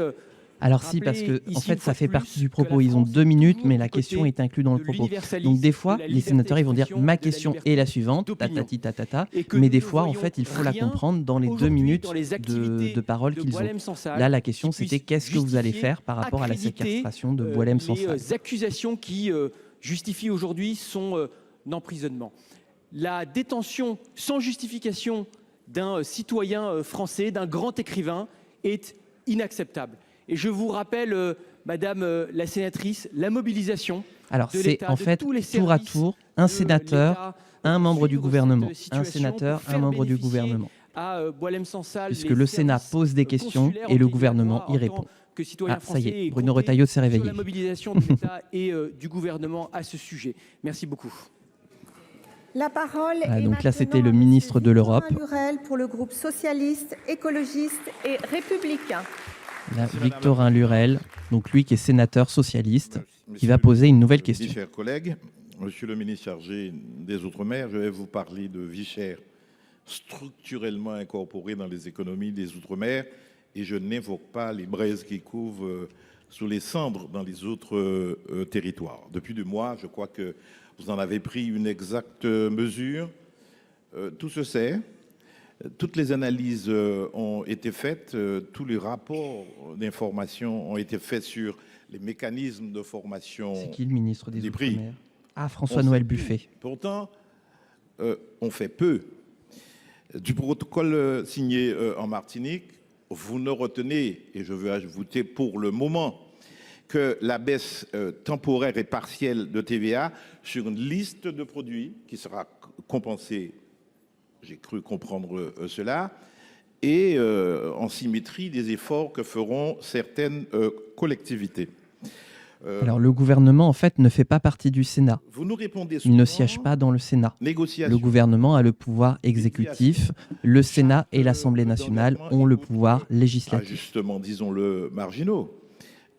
Alors si, parce que en ici, fait, une ça fois fait de partie plus, du que la propos. Ils ont France 2 minutes, mais la du question côté est inclue dans le de propos. l'universalisme, Donc des fois, de la les liberté sénateurs, ils vont dire d'expression, ma de la question liberté est la suivante, d'opinion. tatati tatata. Et que Mais nous des ne fois, en voyons fait, il faut la rien comprendre dans les 2 aujourd'hui minutes dans les activités de parole de qu'ils ont. Boualem Sansal Là, la question, qui c'était puissent qu'est-ce que vous allez justifier, faire par rapport à la accréditer, séquestration de Boualem Sansal. Les accusations qui justifient aujourd'hui son emprisonnement. La détention sans justification d'un citoyen français, d'un grand écrivain, est inacceptable. Et je vous rappelle, Madame la sénatrice, la mobilisation Alors de c'est l'État, en de fait tous les tour à services tour un de sénateur, l'État, un membre du suivre gouvernement, cette un situation sénateur, pour un faire membre du bénéficier gouvernement. à Boualem Sansal, Puisque les le Sénat services pose des questions consulaires et le auxquels il a gouvernement droit y en tant répond. que citoyen Ah, ça y français est, et Bruno compter Retailleau s'est sur réveillé. la mobilisation de l'État et du gouvernement à ce sujet. Merci beaucoup. La parole Ah, est donc là, c'était maintenant le à ministre de l'Europe. Victorin Lurel pour le groupe socialiste, écologiste et républicain. Là, Victorin Lurel, donc lui qui est sénateur socialiste, qui va poser une nouvelle question. Chers collègues, Monsieur le ministre chargé des Outre-mer, je vais vous parler de vie chère structurellement incorporée dans les économies des Outre-mer et je n'évoque pas les braises qui couvrent sous les cendres dans les autres territoires. Depuis 2 mois, je crois que vous en avez pris une exacte mesure. Tout se sait. Toutes les analyses ont été faites, tous les rapports d'information ont été faits sur les mécanismes de formation. C'est qui le ministre des prix. Outre-mer? Ah, François-Noël Buffet. Pourtant, on fait peu. Du protocole signé en Martinique, vous ne retenez, et je veux ajouter pour le moment, que la baisse temporaire et partielle de TVA sur une liste de produits qui sera compensée, j'ai cru comprendre cela, et en symétrie des efforts que feront certaines collectivités. Alors le gouvernement, en fait, ne fait pas partie du Sénat. Vous nous répondez Il ne souvent, siège pas dans le Sénat. négociation. Le gouvernement a le pouvoir exécutif. Le Sénat et l'Assemblée nationale ont le pouvoir législatif. Ajustements, disons-le, marginaux.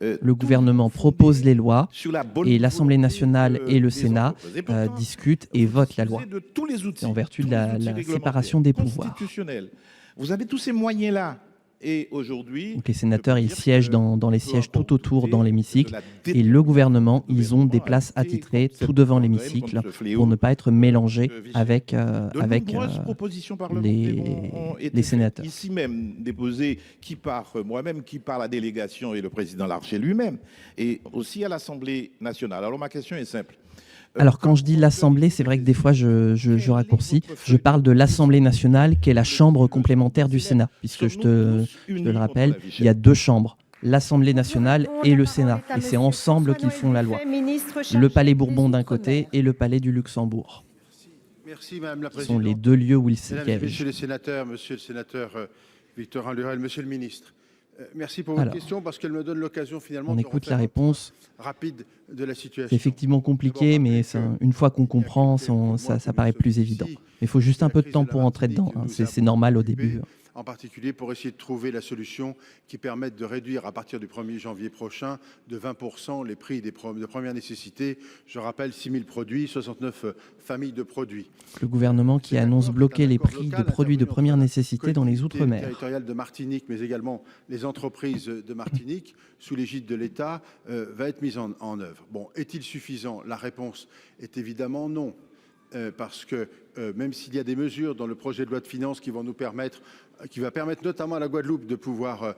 Le gouvernement propose les lois Sur la bonne et l'Assemblée nationale et le des Sénat entreprises. Et pourtant, discutent et votent la loi. de tous les outils, C'est en vertu de tous les la outils réglementaires, séparation des pouvoirs. constitutionnels. Vous avez tous ces moyens-là. Et aujourd'hui, Donc les sénateurs, ils siègent dans les sièges tout autour dans l'hémicycle. Et le gouvernement, ils ont des places attitrées tout devant l'hémicycle pour ne pas être mélangés avec, les sénateurs. Ici même déposé qui par moi-même, qui par la délégation et le président Larcher lui-même, et aussi à l'Assemblée nationale. Alors ma question est simple. Alors quand je dis l'Assemblée, c'est vrai que des fois je raccourcis. Je parle de l'Assemblée nationale qui est la chambre complémentaire du Sénat. Puisque je te le rappelle, il y a 2 chambres. L'Assemblée nationale et le Sénat. Et c'est ensemble qu'ils font la loi. Le Palais Bourbon d'un côté et le Palais du Luxembourg. Merci Madame la Ce Présidente. sont les 2 lieux où ils Mesdames et siègent. Messieurs les sénateurs, Monsieur le sénateur Victorin Lurel, Monsieur le ministre, merci pour votre question parce qu'elle me donne l'occasion finalement On de écoute refaire la un réponse. point rapide de la situation. C'est effectivement compliqué, mais une fois qu'on comprend, ça paraît plus évident. Mais il faut juste un peu de temps pour entrer dedans. Hein. C'est normal au début. En particulier pour essayer de trouver la solution qui permette de réduire à partir du 1er janvier prochain de 20% les prix de première nécessité. Je rappelle 6 000 produits, 69 familles de produits. Le gouvernement qui annonce bloquer les prix de produits de première nécessité dans les Outre-mer. Territoriale de Martinique, mais également les entreprises de Martinique, sous l'égide de l'État, va être mise en œuvre. Bon, est-il suffisant? La réponse est évidemment non. Parce que même s'il y a des mesures dans le projet de loi de finances qui va permettre notamment à la Guadeloupe de pouvoir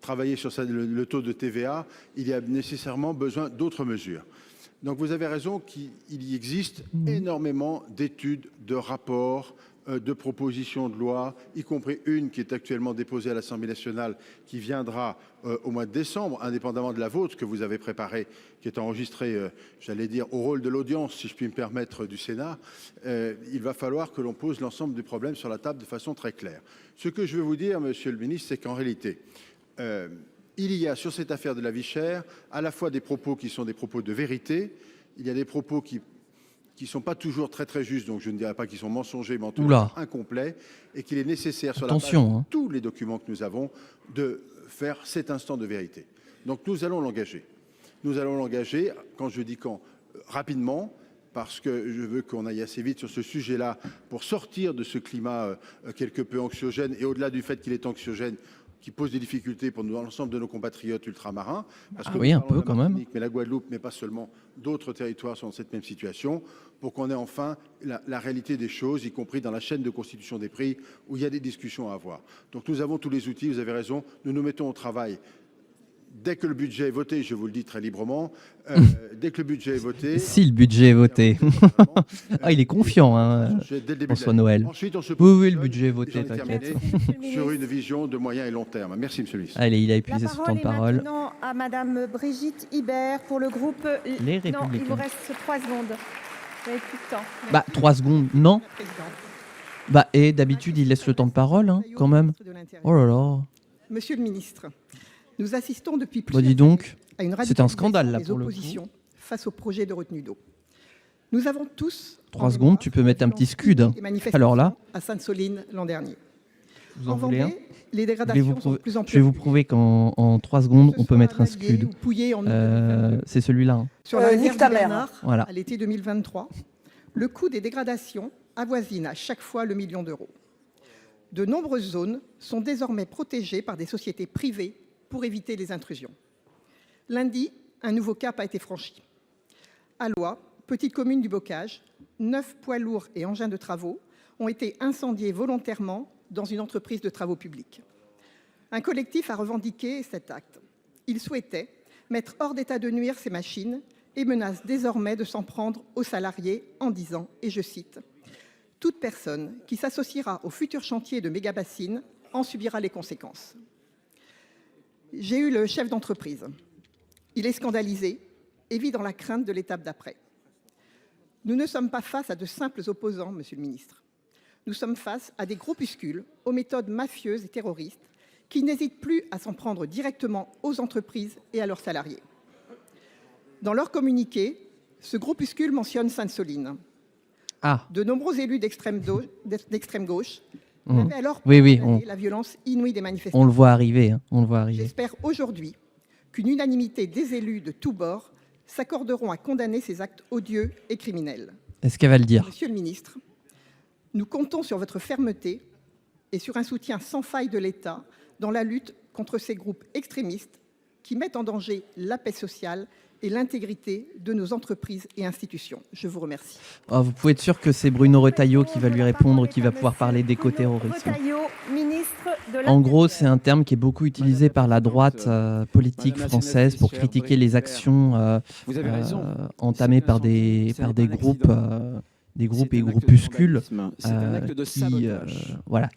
travailler sur le taux de TVA, il y a nécessairement besoin d'autres mesures. Donc vous avez raison qu'il y existe énormément d'études, de rapports, de propositions de loi, y compris une qui est actuellement déposée à l'Assemblée nationale, qui viendra au mois de décembre, indépendamment de la vôtre que vous avez préparée, qui est enregistrée, j'allais dire, au rôle de l'audience, si je puis me permettre, du Sénat. Il va falloir que l'on pose l'ensemble des problèmes sur la table de façon très claire. Ce que je veux vous dire, Monsieur le Ministre, c'est qu'en réalité, il y a sur cette affaire de la vie chère à la fois des propos qui sont des propos de vérité, il y a des propos qui ne sont pas toujours très justes, donc je ne dirais pas qu'ils sont mensongers, mais en tout cas incomplets, et qu'il est nécessaire, sur la base de tous les documents que nous avons, de faire cet instant de vérité. Donc nous allons l'engager. Nous allons l'engager, quand je dis quand, rapidement, parce que je veux qu'on aille assez vite sur ce sujet-là pour sortir de ce climat quelque peu anxiogène, et au-delà du fait qu'il est anxiogène, qui pose des difficultés pour l'ensemble de nos compatriotes ultramarins. Parce que oui, un peu quand même. Mais la Guadeloupe, mais pas seulement, d'autres territoires sont dans cette même situation, pour qu'on ait enfin la réalité des choses, y compris dans la chaîne de constitution des prix, où il y a des discussions à avoir. Donc nous avons tous les outils, vous avez raison, nous nous mettons au travail. Dès que le budget est voté, je vous le dis très librement, dès que le budget est voté... Si le budget est voté. Ah, il est confiant, hein, François Noël. Ensuite, on se oui, le budget est voté, t'inquiète. Sur une vision de moyen et long terme. Merci, Monsieur le Ministre. Allez, il a épuisé son temps de parole. Maintenant à Madame Brigitte Hibert pour le groupe... Les Républicains. Non, il vous reste 3 secondes. Vous n'avez plus de temps. Bah, 3 secondes, non. Bah, et d'habitude, il laisse le temps de parole, hein, quand même. Oh là là. Monsieur le ministre, nous assistons depuis Bah, dis donc, à une c'est un scandale, là, des pour le coup. oppositions face au projet de retenue d'eau. Nous avons tous... 3 secondes, tu peux mettre un petit scud. Hein. Alors là, à Sainte-Soline l'an dernier. vous en voulez un? Les dégradations sont de plus en plus... Je vais vous prouver qu'en 3 secondes, on peut mettre un scud. C'est celui-là. Hein. Sur la rivière du Bernard, Voilà. à l'été 2023, le coût des dégradations avoisine à chaque fois le million d'euros. De nombreuses zones sont désormais protégées par des sociétés privées pour éviter les intrusions. Lundi, un nouveau cap a été franchi. À Loie, petite commune du Bocage, 9 poids lourds et engins de travaux ont été incendiés volontairement dans une entreprise de travaux publics. Un collectif a revendiqué cet acte. Il souhaitait mettre hors d'état de nuire ces machines et menace désormais de s'en prendre aux salariés en disant, et je cite, « Toute personne qui s'associera au futur chantier de méga-bassines en subira les conséquences. » J'ai eu le chef d'entreprise. Il est scandalisé et vit dans la crainte de l'étape d'après. Nous ne sommes pas face à de simples opposants, Monsieur le Ministre. Nous sommes face à des groupuscules aux méthodes mafieuses et terroristes qui n'hésitent plus à s'en prendre directement aux entreprises et à leurs salariés. Dans leur communiqué, ce groupuscule mentionne Sainte-Soline. Ah. De nombreux élus d'extrême gauche avaient alors condamné la violence inouïe des manifestants. On le voit arriver. Hein. On le voit arriver. J'espère aujourd'hui qu'une unanimité des élus de tous bords s'accorderont à condamner ces actes odieux et criminels. Est-ce qu'elle va le dire? Monsieur le ministre, nous comptons sur votre fermeté et sur un soutien sans faille de l'État dans la lutte contre ces groupes extrémistes qui mettent en danger la paix sociale et l'intégrité de nos entreprises et institutions. Je vous remercie. Oh, vous pouvez être sûr que c'est Bruno Retailleau qui va lui répondre, qui va pouvoir parler d'écoterrorisme. En gros, c'est un terme qui est beaucoup utilisé par la droite politique française pour critiquer les actions entamées par des groupes. Des groupes et groupuscules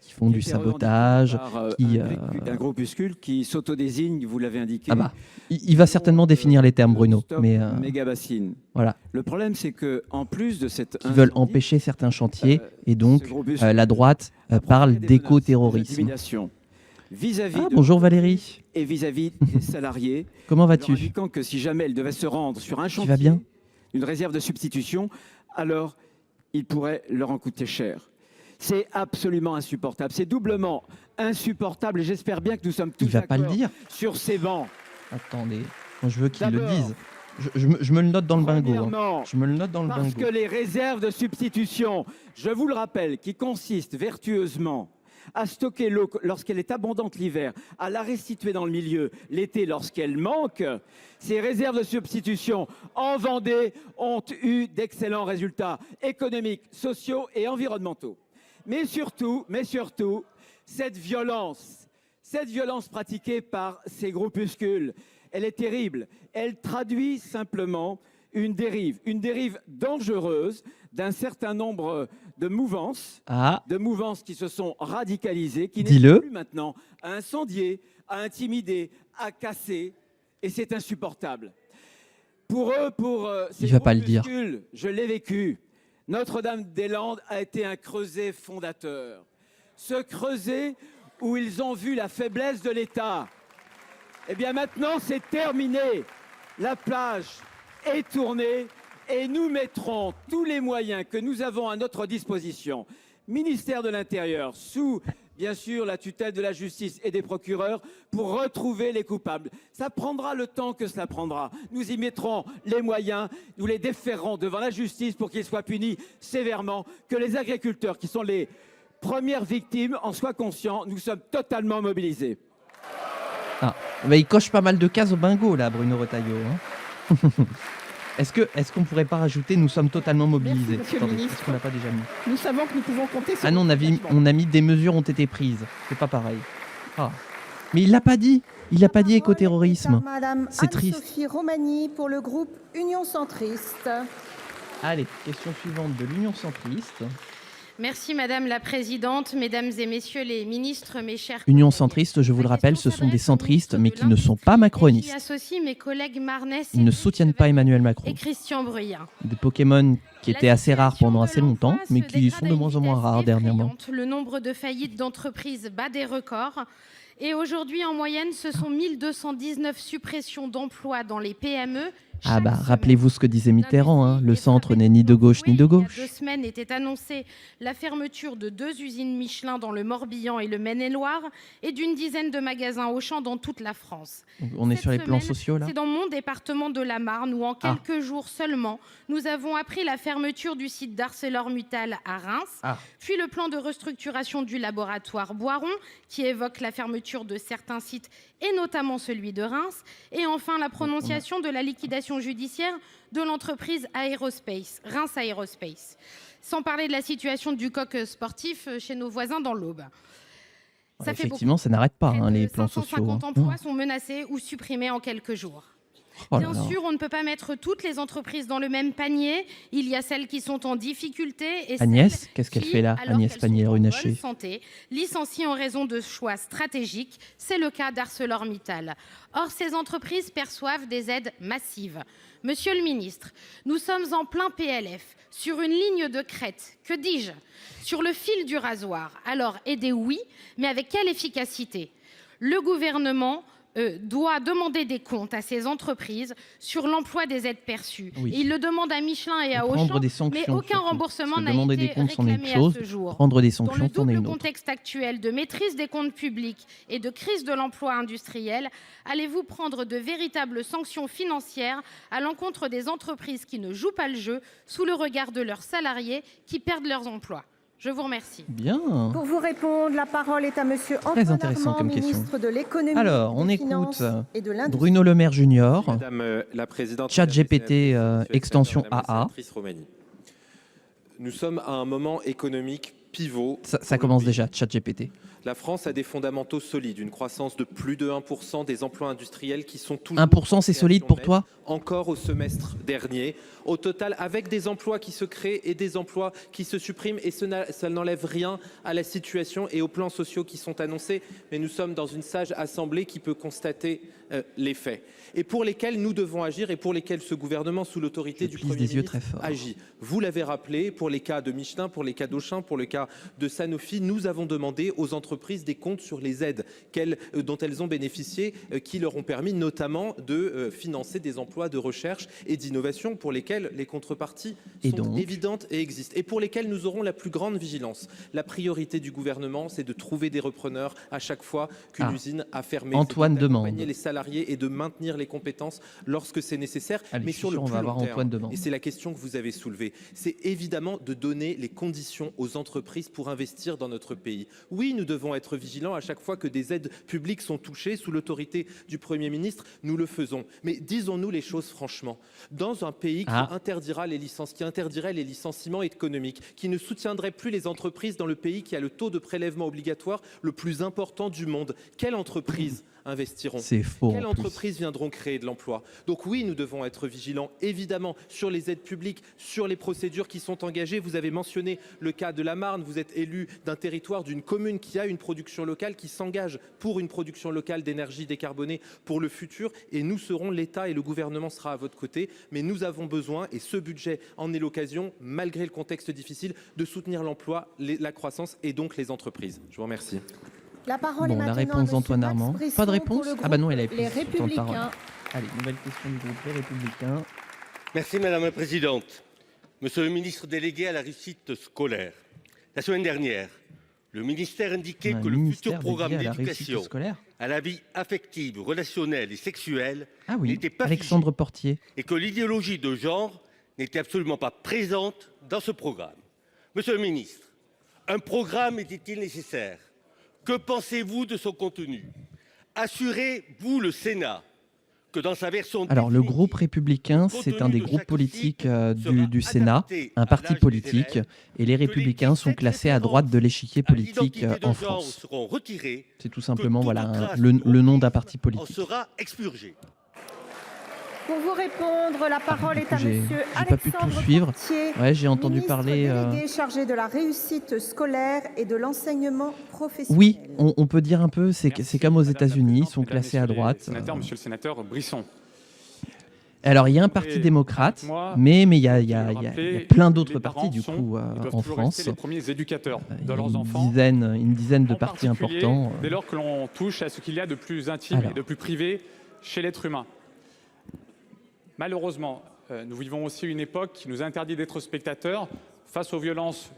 qui font du sabotage. Un groupuscule qui s'autodésigne, vous l'avez indiqué. Ah bah, il va certainement définir les termes, Bruno. Mais méga-bassine. Voilà. Le problème, c'est qu'en plus de cette... Ils veulent empêcher certains chantiers et donc la droite parle d'éco-terrorisme. Vis-à-vis bonjour Valérie. Et vis-à-vis des salariés. Comment vas-tu? Indiquant que si jamais elle devait se rendre sur un chantier, tu vas bien? Une réserve de substitution, alors il pourrait leur en coûter cher. C'est absolument insupportable. C'est doublement insupportable et j'espère bien que nous sommes tous d'accord sur ces bancs. Attendez, je veux qu'ils le disent. Je me le note dans le bingo. Hein. Je me le note dans le bingo. Parce que les réserves de substitution, je vous le rappelle, qui consistent vertueusement à stocker l'eau lorsqu'elle est abondante l'hiver, à la restituer dans le milieu l'été lorsqu'elle manque, ces réserves de substitution en Vendée ont eu d'excellents résultats économiques, sociaux et environnementaux. Mais surtout, cette violence pratiquée par ces groupuscules, elle est terrible. Elle traduit simplement une dérive dangereuse d'un certain nombre de mouvances, qui se sont radicalisées, qui n'hésitent plus maintenant à incendier, à intimider, à casser, et c'est insupportable. Pour eux, pour ces groupuscules, je l'ai vécu, Notre-Dame-des-Landes a été un creuset fondateur. Ce creuset où ils ont vu la faiblesse de l'État. Eh bien maintenant, c'est terminé. La plage est tournée et nous mettrons tous les moyens que nous avons à notre disposition. Ministère de l'Intérieur, sous, bien sûr, la tutelle de la justice et des procureurs, pour retrouver les coupables. Ça prendra le temps que cela prendra. Nous y mettrons les moyens, nous les déférerons devant la justice pour qu'ils soient punis sévèrement, que les agriculteurs, qui sont les premières victimes, en soient conscients. Nous sommes totalement mobilisés. Ah, bah, il coche pas mal de cases au bingo, là, Bruno Retailleau. Hein. Est-ce qu'on pourrait pas rajouter « nous sommes totalement mobilisés » ? Merci, Monsieur le ministre. Est-ce qu'on l'a pas déjà mis ? Nous savons que nous pouvons compter sur... Ah non, on a mis « des mesures ont été prises ». C'est pas pareil. Ah. Mais il l'a pas dit. Il l'a pas dit écoterrorisme. C'est triste. Anne-Sophie Romani pour le groupe Union Centriste. Allez, question suivante de l'Union Centriste. Merci Madame la Présidente, Mesdames et Messieurs les ministres, mes chers collègues. Union Centriste, je vous le rappelle, ce sont des centristes, mais qui ne sont pas macronistes. J'y associe mes collègues Marnès Ils ne soutiennent pas Emmanuel Macron. et Christian Bruyas. Des Pokémon qui étaient assez rares pendant assez longtemps, mais qui sont de moins en moins rares dernièrement. Le nombre de faillites d'entreprises bat des records. Et aujourd'hui, en moyenne, ce sont 1219 suppressions d'emplois dans les PME. Ah bah, rappelez-vous ce que disait Mitterrand, hein, le centre n'est ni de gauche ni de gauche. Il y a 2 semaines était annoncée la fermeture de 2 usines Michelin dans le Morbihan et le Maine-et-Loire et d'une dizaine de magasins Auchan dans toute la France. On est sur les plans sociaux là ? C'est dans mon département de la Marne où en quelques jours seulement, nous avons appris la fermeture du site d'ArcelorMittal à Reims, puis le plan de restructuration du laboratoire Boiron qui évoque la fermeture de certains sites et notamment celui de Reims, et enfin la prononciation de la liquidation judiciaire de l'entreprise Aerospace, Reims Aerospace. Sans parler de la situation du coq sportif chez nos voisins dans l'Aube. Effectivement, ça n'arrête pas, hein, les plans sociaux. 550 emplois sont menacés ou supprimés en quelques jours. Bien sûr, on ne peut pas mettre toutes les entreprises dans le même panier. Il y a celles qui sont en difficulté et Agnès, qu'est-ce qu'elle fait là, Agnès Pannier-Runacher ? Santé, licencient en raison de choix stratégiques. C'est le cas d'ArcelorMittal. Or, ces entreprises perçoivent des aides massives. Monsieur le ministre, nous sommes en plein PLF, sur une ligne de crête, que dis-je, sur le fil du rasoir. Alors, aider oui, mais avec quelle efficacité ? Le gouvernement doit demander des comptes à ces entreprises sur l'emploi des aides perçues. Oui. Il le demande à Michelin et à Auchan, mais aucun remboursement n'a été réclamé à ce jour. Prendre des sanctions, dans le double contexte actuel de maîtrise des comptes publics et de crise de l'emploi industriel, allez-vous prendre de véritables sanctions financières à l'encontre des entreprises qui ne jouent pas le jeu sous le regard de leurs salariés qui perdent leurs emplois ? Je vous remercie. Bien. Pour vous répondre, la parole est à Monsieur Antoine Armand, ministre de l'économie. Alors, on écoute Bruno Le Maire Junior, Madame la Présidente, ChatGPT extension AA. Nous sommes à un moment économique pivot. Ça commence déjà, ChatGPT. La France a des fondamentaux solides, une croissance de plus de 1%, des emplois industriels qui sont toujours... 1%, c'est solide pour toi ? Encore au semestre dernier. Au total, avec des emplois qui se créent et des emplois qui se suppriment, et ça n'enlève rien à la situation et aux plans sociaux qui sont annoncés, mais nous sommes dans une sage assemblée qui peut constater les faits, et pour lesquels nous devons agir, et pour lesquels ce gouvernement, sous l'autorité du Premier ministre, agit. Vous l'avez rappelé, pour les cas de Michelin, pour les cas d'Auchan, pour le cas de Sanofi, nous avons demandé aux entreprises des comptes sur les aides dont elles ont bénéficié, qui leur ont permis notamment de financer des emplois de recherche et d'innovation pour lesquels les contreparties sont évidentes et existent, et pour lesquels nous aurons la plus grande vigilance. La priorité du gouvernement, c'est de trouver des repreneurs à chaque fois qu'une usine a fermé. Antoine demande. Les salariés et de maintenir les compétences lorsque c'est nécessaire, mais sur le plus long terme. Et c'est la question que vous avez soulevée. C'est évidemment de donner les conditions aux entreprises pour investir dans notre pays. Oui, nous devons être vigilants à chaque fois que des aides publiques sont touchées sous l'autorité du Premier ministre. Nous le faisons. Mais disons-nous les choses franchement. Dans un pays qui interdirait les licenciements économiques, qui ne soutiendrait plus les entreprises dans le pays qui a le taux de prélèvement obligatoire le plus important du monde, quelle entreprise investiront? C'est faux, Quelles en plus. entreprises viendront créer de l'emploi? Donc oui, nous devons être vigilants, évidemment, sur les aides publiques, sur les procédures qui sont engagées. Vous avez mentionné le cas de la Marne. Vous êtes élu d'un territoire, d'une commune qui a une production locale, qui s'engage pour une production locale d'énergie décarbonée pour le futur. Et nous serons, l'État et le gouvernement sera à votre côté. Mais nous avons besoin, et ce budget en est l'occasion, malgré le contexte difficile, de soutenir l'emploi, la croissance et donc les entreprises. Je vous remercie. La parole Bon, est la maintenant réponse à d'Antoine Max Armand. Brisson Pas de pour réponse? le Ah bah non, groupe elle avait plus Les de temps de parole. Républicains. Allez, nouvelle question du groupe Les Républicains. Merci Madame la Présidente. Monsieur le ministre délégué à la réussite scolaire, la semaine dernière, le ministère indiquait que le futur programme d'éducation à la vie affective, relationnelle et sexuelle n'était pas Alexandre Portier. figé et que l'idéologie de genre n'était absolument pas présente dans ce programme. Monsieur le ministre, un programme était-il nécessaire? Que pensez-vous de son contenu? Assurez-vous le Sénat que dans sa version Alors, le groupe républicain, c'est un des groupes politiques du Sénat, un parti politique, et les républicains sont classés à droite de l'échiquier politique en France. C'est tout simplement voilà, le nom d'un parti politique. sera expurgé. Pour vous répondre, la parole est à J'ai monsieur pas pu tout Alexandre suivre. Portier, Ouais, j'ai entendu ministre parler. délégué chargé de la réussite scolaire et de l'enseignement professionnel. Oui, on peut dire un peu, c'est comme aux États-Unis, ils sont classés à droite. Monsieur le sénateur Brisson. Alors, il y a un parti démocrate, mais il y a plein d'autres partis du coup en France. Les premiers éducateurs de leurs enfants. Une dizaine de partis importants. Dès lors que l'on touche à ce qu'il y a de plus intime et de plus privé chez l'être humain. Malheureusement, nous vivons aussi une époque qui nous interdit d'être spectateurs face aux violences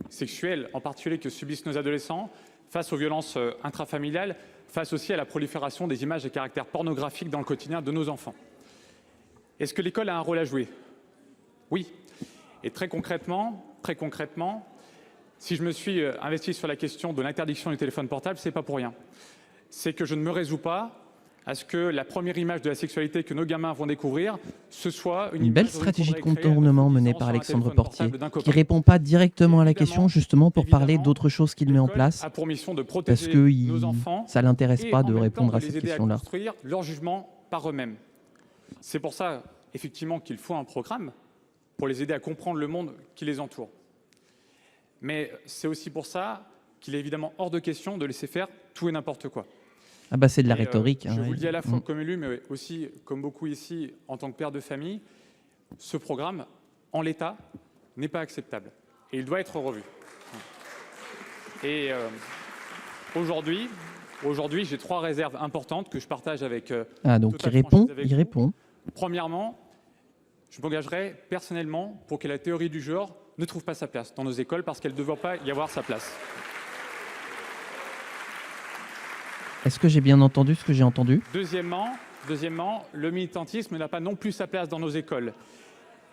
sexuelles, en particulier que subissent nos adolescents, face aux violences intrafamiliales, face aussi à la prolifération des images à caractère pornographique dans le quotidien de nos enfants. Est-ce que l'école a un rôle à jouer? Oui. Et très concrètement, si je me suis investi sur la question de l'interdiction du téléphone portable, ce n'est pas pour rien. C'est que je ne me résous pas à ce que la première image de la sexualité que nos gamins vont découvrir, ce soit Une belle stratégie de contournement menée par Alexandre Portier, qui ne répond pas directement à la question, justement pour parler d'autres choses qu'il met en place, a pour mission de parce protéger que nos enfants ça ne l'intéresse et pas en de même temps répondre à les cette aider question-là. construire leur jugement par eux-mêmes. C'est pour ça, effectivement, qu'il faut un programme pour les aider à comprendre le monde qui les entoure. Mais c'est aussi pour ça qu'il est évidemment hors de question de laisser faire tout et n'importe quoi. Ah bah c'est de la rhétorique. Je vous le dis à la fois comme élu, mais aussi comme beaucoup ici en tant que père de famille, ce programme, en l'état, n'est pas acceptable. Et il doit être revu. Et aujourd'hui, j'ai 3 réserves importantes que je partage avec... Ah donc il répond. Premièrement, je m'engagerai personnellement pour que la théorie du genre ne trouve pas sa place dans nos écoles parce qu'elle ne devrait pas y avoir sa place. Est-ce que j'ai bien entendu ce que j'ai entendu? Deuxièmement, le militantisme n'a pas non plus sa place dans nos écoles.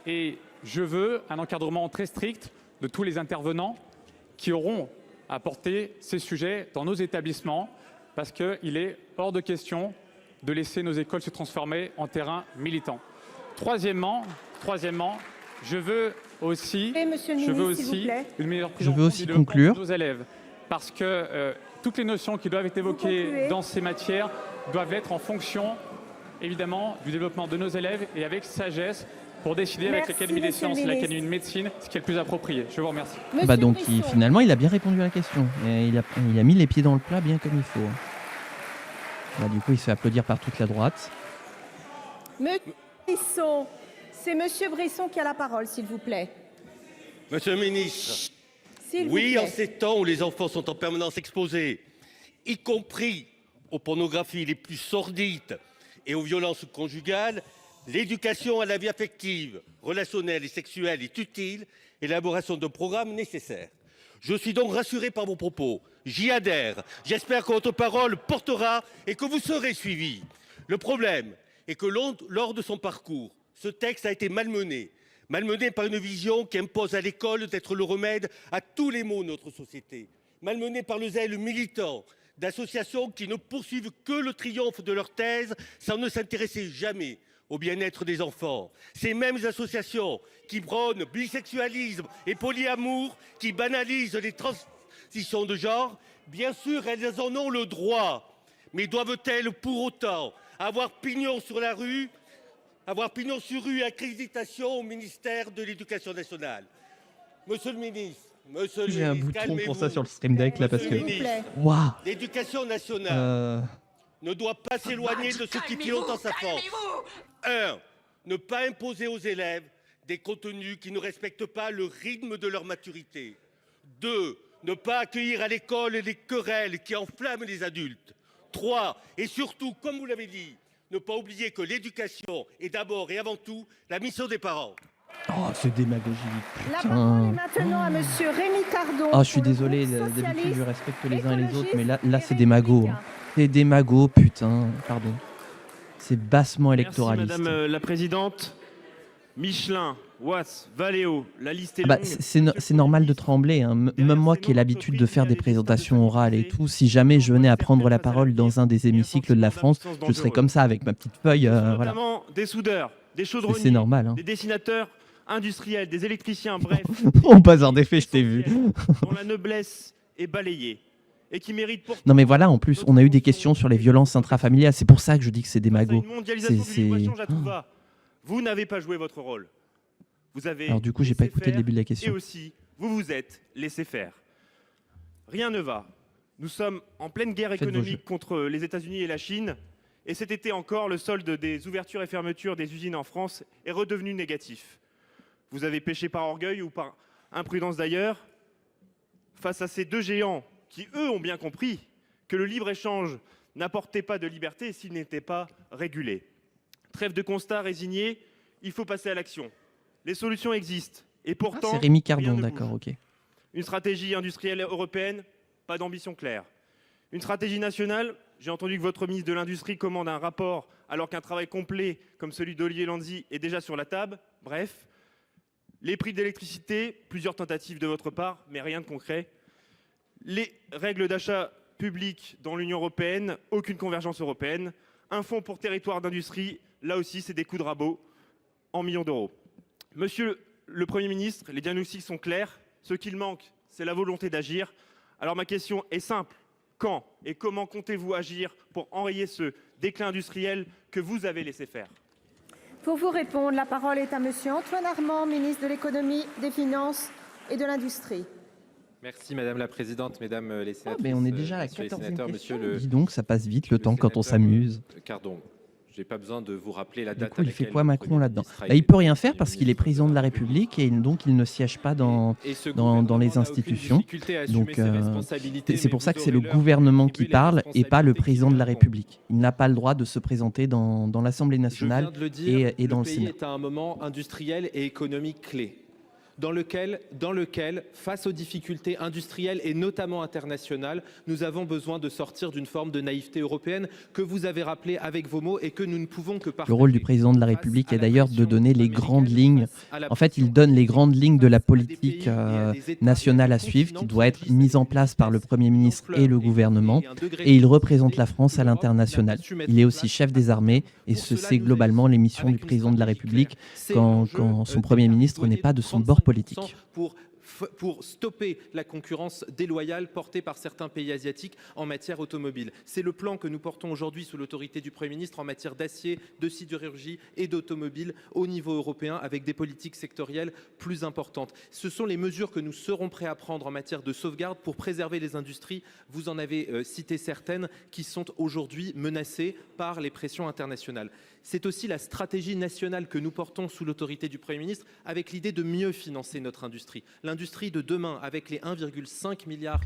Et je veux un encadrement très strict de tous les intervenants qui auront à porter ces sujets dans nos établissements parce qu'il est hors de question de laisser nos écoles se transformer en terrain militant. Troisièmement, je veux aussi une meilleure prise en compte du développement de nos élèves parce que toutes les notions qui doivent être évoquées dans ces matières doivent être en fonction, évidemment, du développement de nos élèves et avec sagesse pour décider avec l'Académie des sciences et l'Académie de médecine ce qui est le plus approprié. Je vous remercie. Bah donc finalement il a bien répondu à la question. Et il a mis les pieds dans le plat bien comme il faut. Bah, du coup il se fait applaudir par toute la droite. Monsieur Brisson, c'est monsieur Brisson qui a la parole, s'il vous plaît. Monsieur le ministre, Oui, en ces temps où les enfants sont en permanence exposés, y compris aux pornographies les plus sordides et aux violences conjugales, l'éducation à la vie affective, relationnelle et sexuelle est utile et l'élaboration d'un programme nécessaire. Je suis donc rassuré par vos propos. J'y adhère. J'espère que votre parole portera et que vous serez suivis. Le problème est que lors de son parcours, ce texte a été malmené par une vision qui impose à l'école d'être le remède à tous les maux de notre société, malmené par le zèle militant d'associations qui ne poursuivent que le triomphe de leur thèse sans ne s'intéresser jamais au bien-être des enfants. Ces mêmes associations qui prônent bisexualisme et polyamour, qui banalisent les transitions de genre, bien sûr, elles en ont le droit. Mais doivent-elles pour autant avoir pignon sur rue et accréditation au ministère de l'Éducation nationale? Monsieur le ministre, J'ai un bouton pour ça sur le stream deck là parce que. Monsieur le ministre, Waouh. l'éducation nationale ne doit pas s'éloigner de ce qui pilote en sa force. 1. Ne pas imposer aux élèves des contenus qui ne respectent pas le rythme de leur maturité. 2. Ne pas accueillir à l'école les querelles qui enflamment les adultes. 3. Et surtout, comme vous l'avez dit, ne pas oublier que l'éducation est d'abord et avant tout la mission des parents. Oh, c'est démagogique. La parole est Putain. maintenant à Monsieur Rémi Cardon. Oh, je suis pour le désolé, groupe d'habitude je socialiste, respecte les uns et les autres, mais là écologiste c'est et des magots. républicain. C'est des magots, putain, pardon. C'est bassement Merci électoraliste. Madame la Présidente. Michelin, Wass, Valeo, la liste est Ah bah, longue. c'est normal de trembler, hein. Même moi qui ai l'habitude de faire des présentations orales et tout, si jamais je venais à prendre la parole dans un des hémicycles de la France, je serais comme ça avec ma petite feuille. Voilà. Notamment des soudeurs, des chaudronniers, C'est normal, hein. des dessinateurs industriels, des électriciens, bref. Au bazar des faits, je t'ai vu. dont la noblesse est balayée et qui méritent pourtant Non mais voilà, en plus, on a eu des questions sur les violences intrafamiliales, c'est pour ça que je dis que c'est des magots. une mondialisation de C'est- l'éducation, je la trouve pas. Vous n'avez pas joué votre rôle. Vous avez Alors du coup, j'ai pas laissé écouté le faire début de la Et question. aussi, vous vous êtes laissé faire. Rien ne va. Nous sommes en pleine guerre Faites vos économique jeux. contre les États-Unis et la Chine. Et cet été encore, le solde des ouvertures et fermetures des usines en France est redevenu négatif. Vous avez péché par orgueil ou par imprudence d'ailleurs. Face à ces deux géants qui, eux, ont bien compris que le libre-échange n'apportait pas de liberté s'il n'était pas régulé. Trêve de constat, résigné, il faut passer à l'action. Les solutions existent. Et pourtant, C'est Rémi rien Cardon, ne d'accord, bouge. ok. Une stratégie industrielle européenne, pas d'ambition claire. Une stratégie nationale, j'ai entendu que votre ministre de l'Industrie commande un rapport alors qu'un travail complet comme celui d'Olivier Lanzi est déjà sur la table. Bref, les prix de l'électricité, plusieurs tentatives de votre part, mais rien de concret. Les règles d'achat public dans l'Union européenne, aucune convergence européenne. Un fonds pour territoire d'industrie, là aussi c'est des coups de rabot en millions d'euros. Monsieur le Premier ministre, les diagnostics sont clairs. Ce qu'il manque, c'est la volonté d'agir. Alors ma question est simple. Quand et comment comptez-vous agir pour enrayer ce déclin industriel que vous avez laissé faire? Pour vous répondre, la parole est à Monsieur Antoine Armand, ministre de l'économie, des finances et de l'industrie. Merci Madame la Présidente, Mesdames les sénatrices. Mais on est déjà à la messieurs les 14e sénateurs, question. monsieur le- Dis donc, ça passe vite le temps quand on sénateur, s'amuse. Cardon, j'ai pas besoin de vous rappeler la Du date. coup, à il fait laquelle quoi le Macron Premier là-dedans? ministre a Bah, il été peut rien faire Premier parce qu'il est ministre président de la République et donc il ne siège pas dans ce dans les gouvernement n'a aucune institutions. difficulté à assumer Donc ses responsabilités, c'est mais pour ça vous que c'est le aurez l'heure gouvernement d'attribuer qui la parle et pas le responsabilité président de la qui République. Il n'a pas le droit de se présenter dans l'Assemblée Je nationale viens de le dire, et dans le le pays Sénat. est à un moment industriel et économique clé. Dans lequel, face aux difficultés industrielles et notamment internationales, nous avons besoin de sortir d'une forme de naïveté européenne que vous avez rappelée avec vos mots et que nous ne pouvons que partager. Le rôle du président de la République est d'ailleurs de donner les grandes lignes. En fait, il donne les grandes lignes de la politique nationale à suivre qui doit être mise en place par le Premier ministre et le gouvernement. Et il représente la France à l'international. Il est aussi chef des armées et c'est globalement les missions du président de la République quand son Premier ministre n'est pas de son bord politique. Pour stopper la concurrence déloyale portée par certains pays asiatiques en matière automobile. C'est le plan que nous portons aujourd'hui sous l'autorité du Premier ministre en matière d'acier, de sidérurgie et d'automobile au niveau européen avec des politiques sectorielles plus importantes. Ce sont les mesures que nous serons prêts à prendre en matière de sauvegarde pour préserver les industries. Vous en avez cité certaines qui sont aujourd'hui menacées par les pressions internationales. C'est aussi la stratégie nationale que nous portons sous l'autorité du Premier ministre avec l'idée de mieux financer notre industrie. L'industrie de demain avec les 1,5 milliard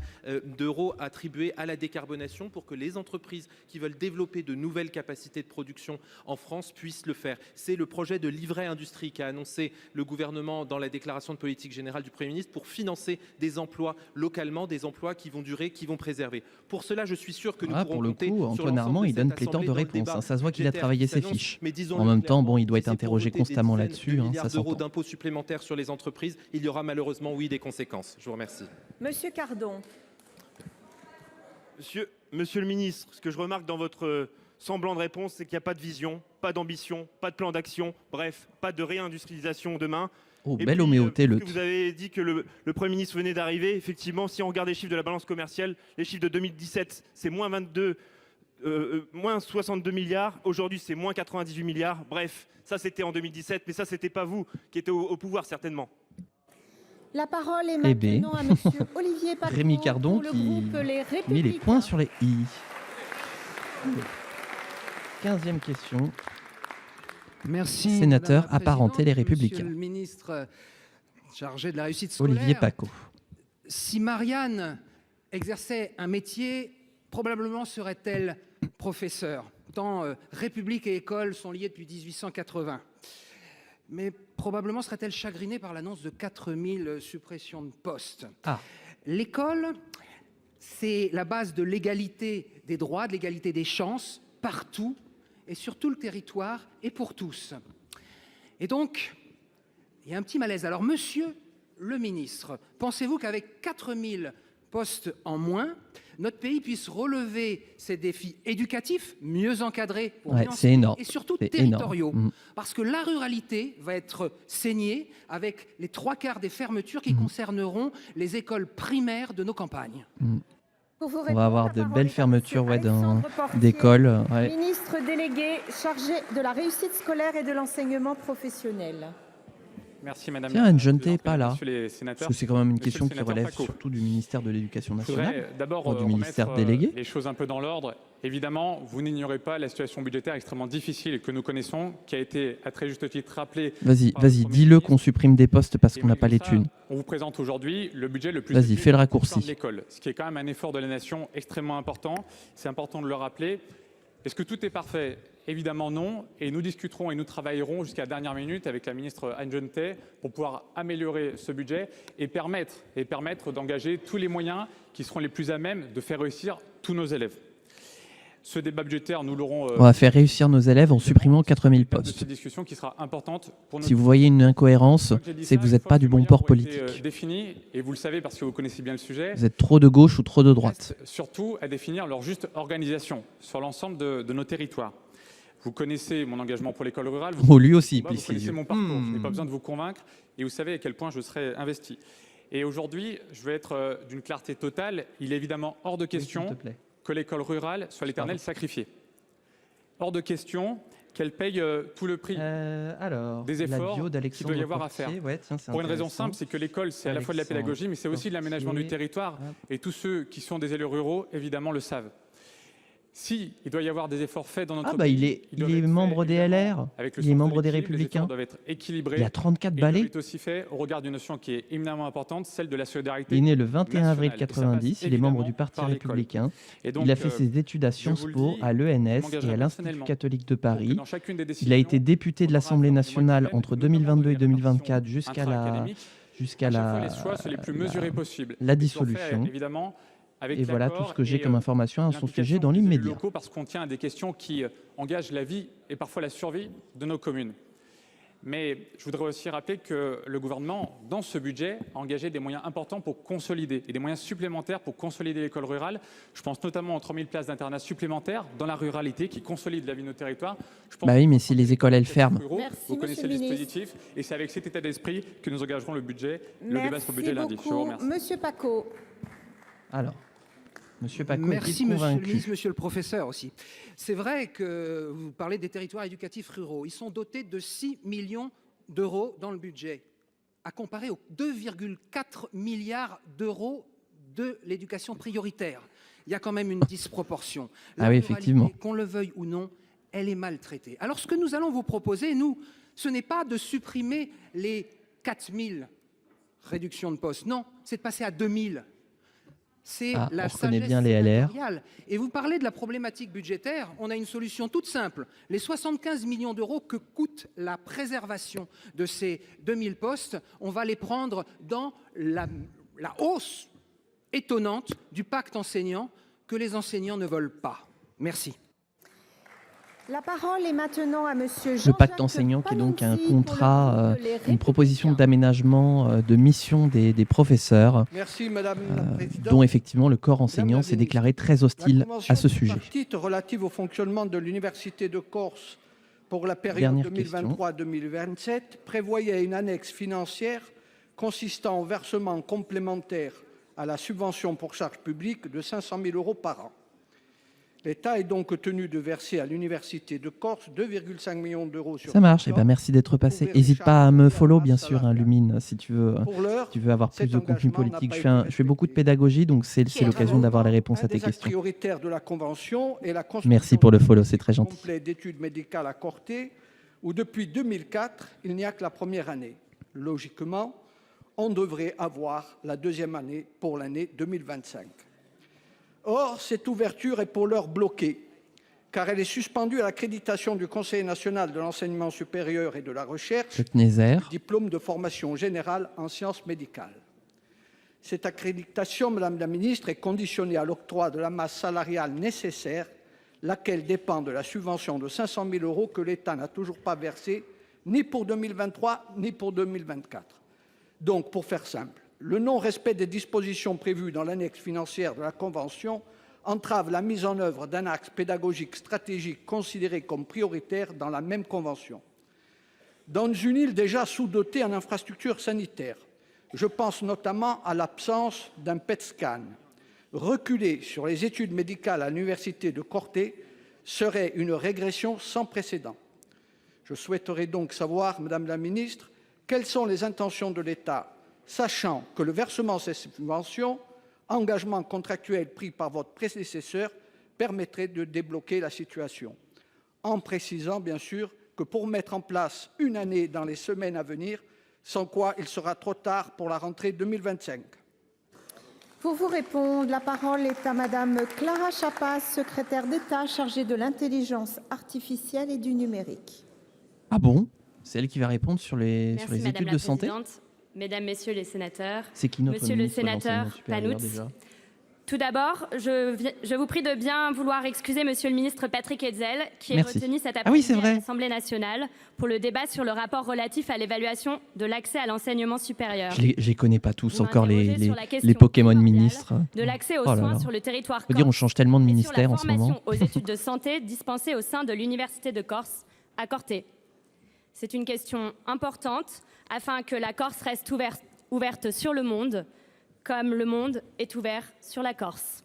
d'euros attribués à la décarbonation pour que les entreprises qui veulent développer de nouvelles capacités de production en France puissent le faire. C'est le projet de livret industrie qu'a annoncé le gouvernement dans la déclaration de politique générale du Premier ministre pour financer des emplois localement, des emplois qui vont durer, qui vont préserver. Pour cela, je suis sûr que nous pourrons Pour le compter coup, sur Antoine l'ensemble Armand, de il donne cette pléthore de assemblée dans le réponses. débat Ça se voit qu'il a budgétaire travaillé qui ses s'annonce. fiches. Mais disons-le En même temps, clairement, bon, il doit être si c'est pour interrogé voter des constamment dizaines là-dessus, de hein, milliards ça d'euros s'entend. d'impôts supplémentaires sur les entreprises, il y aura malheureusement, oui, des conséquences. Je vous remercie. Monsieur Cardon. Monsieur le ministre, ce que je remarque dans votre semblant de réponse, c'est qu'il n'y a pas de vision, pas d'ambition, pas de plan d'action, bref, pas de réindustrialisation demain. Oh, Et belle puis, homéoté, le puisque vous avez dit que le Premier ministre venait d'arriver. Effectivement, si on regarde les chiffres de la balance commerciale, les chiffres de 2017, c'est moins 22 moins 62 milliards, aujourd'hui c'est moins 98 milliards. Bref, ça c'était en 2017, mais ça c'était pas vous qui étiez au pouvoir certainement. La parole est maintenant à monsieur Olivier Paccaud Rémi Cardon pour le qui groupe Les met les Républicains. points sur les i. 15e question. Merci. Sénateur Madame la apparenté Les Présidente, Républicains. Monsieur le ministre chargé de la réussite scolaire. Olivier Paccaud. Si Marianne exerçait un métier, probablement serait-elle professeure. Tant République et école sont liées depuis 1880. Mais probablement serait-elle chagrinée par l'annonce de 4000 suppressions de postes. Ah. L'école, c'est la base de l'égalité des droits, de l'égalité des chances, partout et sur tout le territoire et pour tous. Et donc, il y a un petit malaise. Alors, monsieur le ministre, pensez-vous qu'avec 4000 postes en moins, notre pays puisse relever ces défis éducatifs, mieux encadrés pour Ouais, bien c'est énorme. et surtout C'est territoriaux. énorme. Parce que la ruralité va être saignée avec les 3/4 des fermetures qui concerneront les écoles primaires de nos campagnes. Pour vous On répondre, va avoir la de parole belles est à fermetures monsieur Alexandre Portier, d'écoles. Ouais. Ministre délégué chargé de la réussite scolaire et de l'enseignement professionnel. Merci Madame. Tiens, Njonte n'est pas là. Messieurs les sénateurs. Parce que c'est quand même une Monsieur question le qui sénateur relève Paccaud. surtout du ministère de l'Éducation Je nationale. voudrais d'abord pas du ministère remettre délégué. les choses un peu dans l'ordre. Évidemment, vous n'ignorez pas la situation budgétaire extrêmement difficile que nous connaissons, qui a été à très juste titre rappelée. Vas-y, par le vas-y, Premier dis-le ministre. qu'on supprime des postes parce Et qu'on n'a pas malgré les ça, thunes. On vous présente aujourd'hui le budget le plus Vas-y, élevé fais le de raccourci. l'histoire de l'école, ce qui est quand même un effort de la nation extrêmement important. C'est important de le rappeler. Est-ce que tout est parfait? Évidemment non. Et nous discuterons et nous travaillerons jusqu'à la dernière minute avec la ministre Njonte pour pouvoir améliorer ce budget et permettre d'engager tous les moyens qui seront les plus à même de faire réussir tous nos élèves. Ce débat budgétaire, nous l'aurons. On va faire réussir nos élèves en supprimant 4000 de postes. cette discussion qui sera importante pour notre Si vous voyez une incohérence, c'est que vous n'êtes pas du bon port politique. Défini, et vous le savez parce que vous connaissez bien le sujet. Vous êtes trop de gauche ou trop de droite. Reste surtout à définir leur juste organisation sur l'ensemble de nos territoires. Vous connaissez mon engagement pour l'école rurale. Oh, lui aussi, il Vous plisse les connaissez yeux. mon parcours. Je n'ai pas besoin de vous convaincre. Et vous savez à quel point je serai investi. Et aujourd'hui, je vais être d'une clarté totale. Il est évidemment hors de question que l'école rurale soit l'éternel sacrifié. Hors de question qu'elle paye tout le prix des efforts qu'il doit y avoir à faire. Ouais, tiens, c'est Pour une raison intéressant. simple, c'est que l'école, c'est à la fois de la Alexandre pédagogie, mais c'est aussi de l'aménagement du Portier. territoire. Et tous ceux qui sont des élus ruraux, évidemment, le savent. Si il doit y avoir des efforts faits dans notre Ah bah pays, il est ils doivent être membre faits, des évidemment, LR, avec le il est sens de membre des l'équilibre. Les efforts Républicains. doivent être équilibrés. Il a 34 Et ils balais. doivent être aussi fait au regard d'une notion qui est éminemment importante, celle de la solidarité. Il est né le 21 avril nationale. Et ça passe 90, il est membre du évidemment Parti par l'école. républicain. Et donc, Il a fait ses études à Sciences vous le Po, dis, à l'ENS m'engagerai et à l'Institut personnellement catholique de pour que Paris. dans chacune des Il a décisions, été député de l'Assemblée nationale entre 2022 et 2024 jusqu'à la intra-académiques, à chaque fois, les choix sont les plus mesurés possibles. la Ils sont faits, dissolution. évidemment, avec Et voilà tout l'accord ce que j'ai et, comme information à son l'implication sujet dans des élus l'immédiat. locaux, parce qu'on tient à des questions qui engagent la vie et parfois la survie de nos communes. Mais je voudrais aussi rappeler que le gouvernement, dans ce budget, a engagé des moyens importants pour consolider et des moyens supplémentaires pour consolider l'école rurale. Je pense notamment aux 3000 places d'internat supplémentaires dans la ruralité qui consolident la vie de nos territoires. Je pense Bah oui, mais si les écoles elles ferment. ruraux, vous connaissez le dispositif et c'est avec cet état d'esprit que nous engagerons le budget, le débat sur le budget lundi. Je vous remercie. Monsieur Paccaud. Alors, Monsieur Paccaud Merci, est-il monsieur le convaincu? ministre, monsieur le professeur aussi. C'est vrai que vous parlez des territoires éducatifs ruraux. Ils sont dotés de 6 millions d'euros dans le budget, à comparer aux 2,4 milliards d'euros de l'éducation prioritaire. Il y a quand même une disproportion. La Ah oui, ruralité, effectivement. qu'on le veuille ou non, elle est maltraitée. Alors ce que nous allons vous proposer, nous, ce n'est pas de supprimer les 4000 réductions de postes. Non, c'est de passer à 2000. C'est Ah, la on reconnaît sagesse bien les LR. sénatoriale. Et vous parlez de la problématique budgétaire, on a une solution toute simple. Les 75 millions d'euros que coûte la préservation de ces 2000 postes, on va les prendre dans la hausse étonnante du pacte enseignant que les enseignants ne veulent pas. Merci. La parole est maintenant à monsieur Le Jean-Jacques pacte enseignant qui est donc un Panunzi pour le contrat, groupe Les une Républicains. proposition d'aménagement de mission des professeurs, Merci Madame la Présidente. dont effectivement le corps enseignant s'est ministre, déclaré très hostile La convention à ce sujet. tripartite relative au fonctionnement de l'Université de Corse pour la période Dernière 2023-2027 prévoyait une annexe financière consistant au versement complémentaire à la subvention pour charges publiques de 500 000 euros par an. L'État est donc tenu de verser à l'Université de Corse 2,5 millions d'euros sur Ça marche. 5 Eh ben, ans. merci d'être passé. N'hésite pas à me follow, bien sûr, Lumine, si tu veux avoir plus de contenu politique. Je fais beaucoup de pédagogie, donc c'est l'occasion d'avoir les réponses à tes Un des axes questions. prioritaires de la Convention est la construction Merci pour le follow, c'est très gentil. complet d'études médicales à Corté, où depuis 2004, il n'y a que la première année. Logiquement, on devrait avoir la deuxième année pour l'année 2025. Or, cette ouverture est pour l'heure bloquée, car elle est suspendue à l'accréditation du Conseil national de l'enseignement supérieur et de la recherche, Le CNESER. du diplôme de formation générale en sciences médicales. Cette accréditation, Madame la Ministre, est conditionnée à l'octroi de la masse salariale nécessaire, laquelle dépend de la subvention de 500 000 € que l'État n'a toujours pas versée, ni pour 2023, ni pour 2024. Donc, pour faire simple, le non-respect des dispositions prévues dans l'annexe financière de la Convention entrave la mise en œuvre d'un axe pédagogique stratégique considéré comme prioritaire dans la même Convention. Dans une île déjà sous-dotée en infrastructures sanitaires, je pense notamment à l'absence d'un PET scan. Reculer sur les études médicales à l'Université de Corté serait une régression sans précédent. Je souhaiterais donc savoir, Madame la Ministre, quelles sont les intentions de l'État, sachant que le versement de ces subventions, engagement contractuel pris par votre prédécesseur, permettrait de débloquer la situation, en précisant bien sûr que pour mettre en place une année dans les semaines à venir, sans quoi il sera trop tard pour la rentrée 2025. Pour vous répondre, la parole est à Madame Clara Chapas, secrétaire d'État chargée de l'intelligence artificielle et du numérique. Ah bon? C'est elle qui va répondre sur les Merci, études Madame de la santé? Présidente, Mesdames, Messieurs les sénateurs, C'est qui notre Monsieur le ministre de sénateur l'enseignement supérieur, Panoutz, déjà tout d'abord, je vous prie de bien vouloir excuser Monsieur le ministre Patrick Hetzel, qui est Merci. retenu cet Ah oui, après-midi c'est à vrai. l'Assemblée nationale pour le débat sur le rapport relatif à l'évaluation de l'accès à l'enseignement supérieur. Je les connais pas tous Vous encore, m'interrogez sur la question les Pokémon ministres. de l'accès aux Oh là soins là. sur le territoire Faut dire, on corse change tellement de et sur ministère la en ce moment. formation aux études de santé dispensées au sein de l'Université de Corse à Corté. C'est une question importante afin que la Corse reste ouverte sur le monde, comme le monde est ouvert sur la Corse.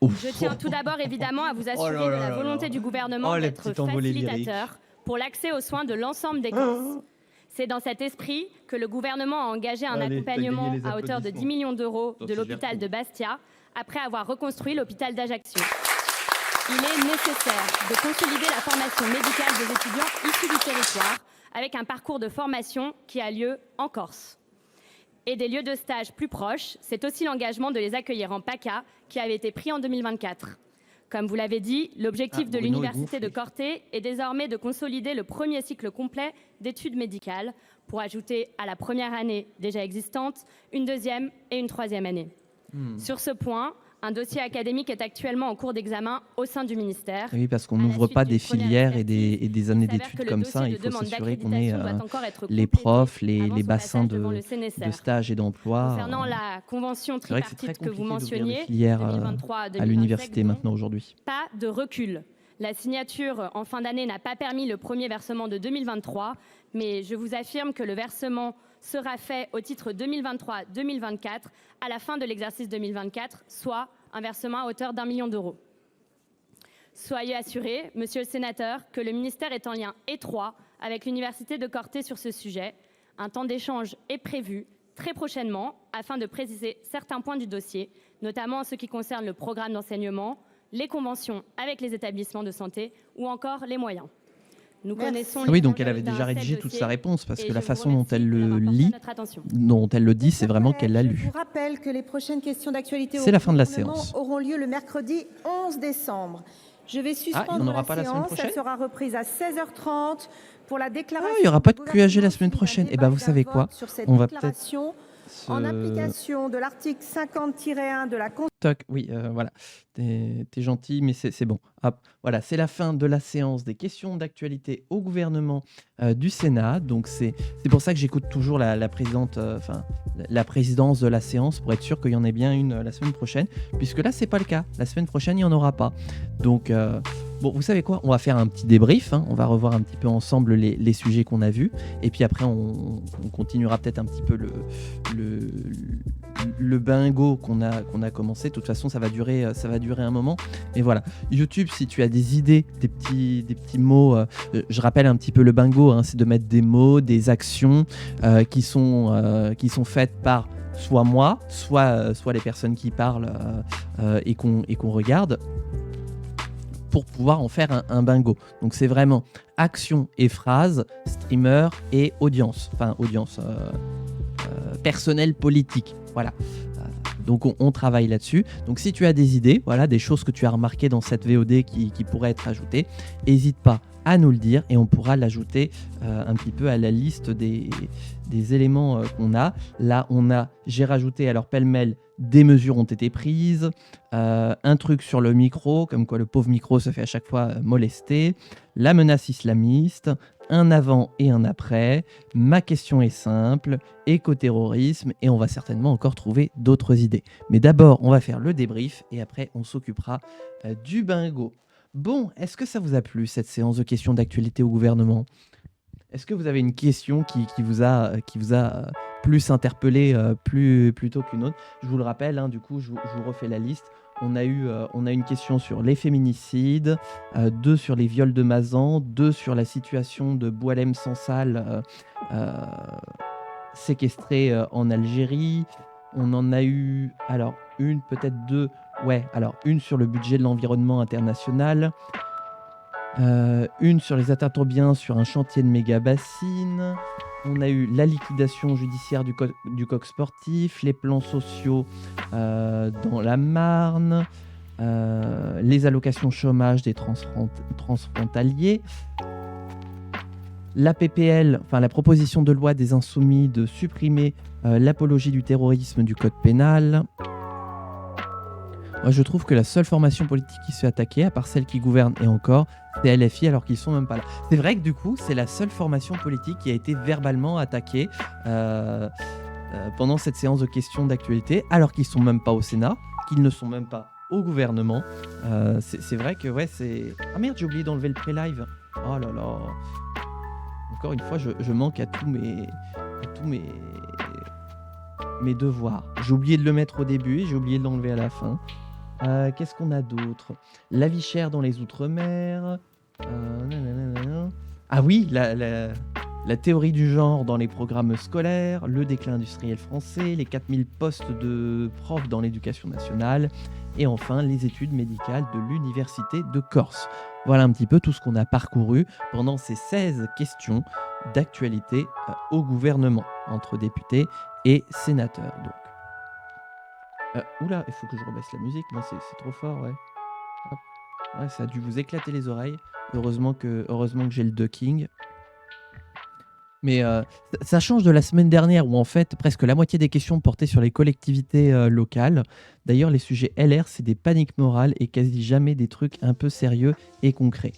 Je tiens tout d'abord évidemment à vous assurer de la volonté du gouvernement d'être facilitateur pour l'accès aux soins de l'ensemble des Corses. C'est dans cet esprit que le gouvernement a engagé un accompagnement à hauteur de 10 millions d'euros de l'hôpital de Bastia, après avoir reconstruit l'hôpital d'Ajaccio. Il est nécessaire de consolider la formation médicale des étudiants issus du territoire, avec un parcours de formation qui a lieu en Corse. Et des lieux de stage plus proches, c'est aussi l'engagement de les accueillir en PACA qui avait été pris en 2024. Comme vous l'avez dit, l'objectif de l'Université de Corté est désormais de consolider le premier cycle complet d'études médicales pour ajouter à la première année déjà existante une deuxième et une troisième année. Sur ce point, un dossier académique est actuellement en cours d'examen au sein du ministère. Oui, parce qu'on n'ouvre pas des filières et des années d'études comme ça. Il faut s'assurer qu'on ait les profs, les bassins de stage et d'emploi. Concernant la convention C'est vrai que c'est tripartite très que vous compliqué d'ouvrir des mentionniez, filières 2023-2027, à l'université donc, maintenant aujourd'hui. pas de recul. La signature en fin d'année n'a pas permis le premier versement de 2023, mais je vous affirme que le versement sera fait au titre 2023-2024 à la fin de l'exercice 2024, soit un versement à hauteur d'1 million d'euros. Soyez assuré, monsieur le sénateur, que le ministère est en lien étroit avec l'Université de Corté sur ce sujet. Un temps d'échange est prévu très prochainement afin de préciser certains points du dossier, notamment en ce qui concerne le programme d'enseignement, les conventions avec les établissements de santé ou encore les moyens. Nous connaissons Ah oui, les donc elle enjeux avait d'un déjà tel rédigé toute dossier sa réponse, parce et que la je vous façon dont elle le d'avoir porté lit, notre attention. dont elle le dit, c'est vraiment qu'elle l'a Je lu. vous rappelle que les prochaines questions d'actualité C'est la fin de la gouvernement séance. auront lieu le mercredi 11 décembre. Je vais suspendre il n'y en aura pas la semaine séance. prochaine Elle sera reprise à 16h30 pour la déclaration. Ah, il n'y aura pas de QAG la semaine prochaine. Et ben vous savez quoi? Sur cette On va peut-être déclaration en application de l'article 50-1 de la Constitution. Toc, oui, voilà. T'es gentil, mais c'est bon. Hop, voilà, c'est la fin de la séance des questions d'actualité au gouvernement du Sénat. Donc c'est pour ça que j'écoute toujours la présidente, la présidence de la séance pour être sûr qu'il y en ait bien une la semaine prochaine, puisque là c'est pas le cas. La semaine prochaine il n'y en aura pas. Donc Bon, vous savez quoi? On va faire un petit débrief. On va revoir un petit peu ensemble les sujets qu'on a vus. Et puis après, on continuera peut-être un petit peu le bingo qu'on a commencé. De toute façon, ça va durer un moment. Mais voilà. YouTube, si tu as des idées, des petits mots, je rappelle un petit peu le bingo, c'est de mettre des mots, des actions qui sont faites par soit moi, soit les personnes qui parlent et qu'on regarde, pour pouvoir en faire un bingo. Donc c'est vraiment action et phrase, streamer et audience. Enfin, audience personnel politique. Voilà. Donc on travaille là-dessus. Donc si tu as des idées, voilà, des choses que tu as remarquées dans cette VOD qui pourraient être ajoutées, n'hésite pas à nous le dire et on pourra l'ajouter un petit peu à la liste des éléments qu'on a. Là, j'ai rajouté, alors pêle-mêle, des mesures ont été prises, un truc sur le micro, comme quoi le pauvre micro se fait à chaque fois molester, la menace islamiste, un avant et un après, ma question est simple, écoterrorisme, et on va certainement encore trouver d'autres idées. Mais d'abord, on va faire le débrief et après, on s'occupera du bingo. Bon, est-ce que ça vous a plu, cette séance de questions d'actualité au gouvernement? Est-ce que vous avez une question qui vous a plus interpellé plutôt qu'une autre? Je vous le rappelle, du coup, je vous refais la liste. On a une question sur les féminicides, 2 sur les viols de Mazan, 2 sur la situation de Boualem Sansal séquestré en Algérie. On en a eu, alors, une, peut-être 2. Ouais, alors une sur le budget de l'environnement international, une sur les atteintes aux biens sur un chantier de méga-bassines. On a eu la liquidation judiciaire du coq sportif, les plans sociaux dans la Marne, les allocations chômage des transfrontaliers, la PPL, enfin la proposition de loi des Insoumis de supprimer l'apologie du terrorisme du code pénal. Moi, je trouve que la seule formation politique qui se fait attaquer, à part celle qui gouverne et encore, c'est LFI, alors qu'ils sont même pas là. C'est vrai que du coup, c'est la seule formation politique qui a été verbalement attaquée pendant cette séance de questions d'actualité, alors qu'ils sont même pas au Sénat, qu'ils ne sont même pas au gouvernement. C'est vrai que ouais, c'est... Ah merde, j'ai oublié d'enlever le pré-live. Oh là là. Encore une fois, je manque à tous mes devoirs. J'ai oublié de le mettre au début et j'ai oublié de l'enlever à la fin. Qu'est-ce qu'on a d'autre? La vie chère dans les Outre-mer. Ah oui, la théorie du genre dans les programmes scolaires, le déclin industriel français, les 4000 postes de profs dans l'éducation nationale et enfin les études médicales de l'Université de Corse. Voilà un petit peu tout ce qu'on a parcouru pendant ces 16 questions d'actualité au gouvernement, entre députés et sénateurs. Donc. Oula, il faut que je rebaisse la musique, non, c'est trop fort, ouais. Hop. Ouais, ça a dû vous éclater les oreilles. Heureusement que j'ai le ducking. Mais ça change de la semaine dernière où en fait presque la moitié des questions portaient sur les collectivités locales. D'ailleurs, les sujets LR, c'est des paniques morales et quasi jamais des trucs un peu sérieux et concrets.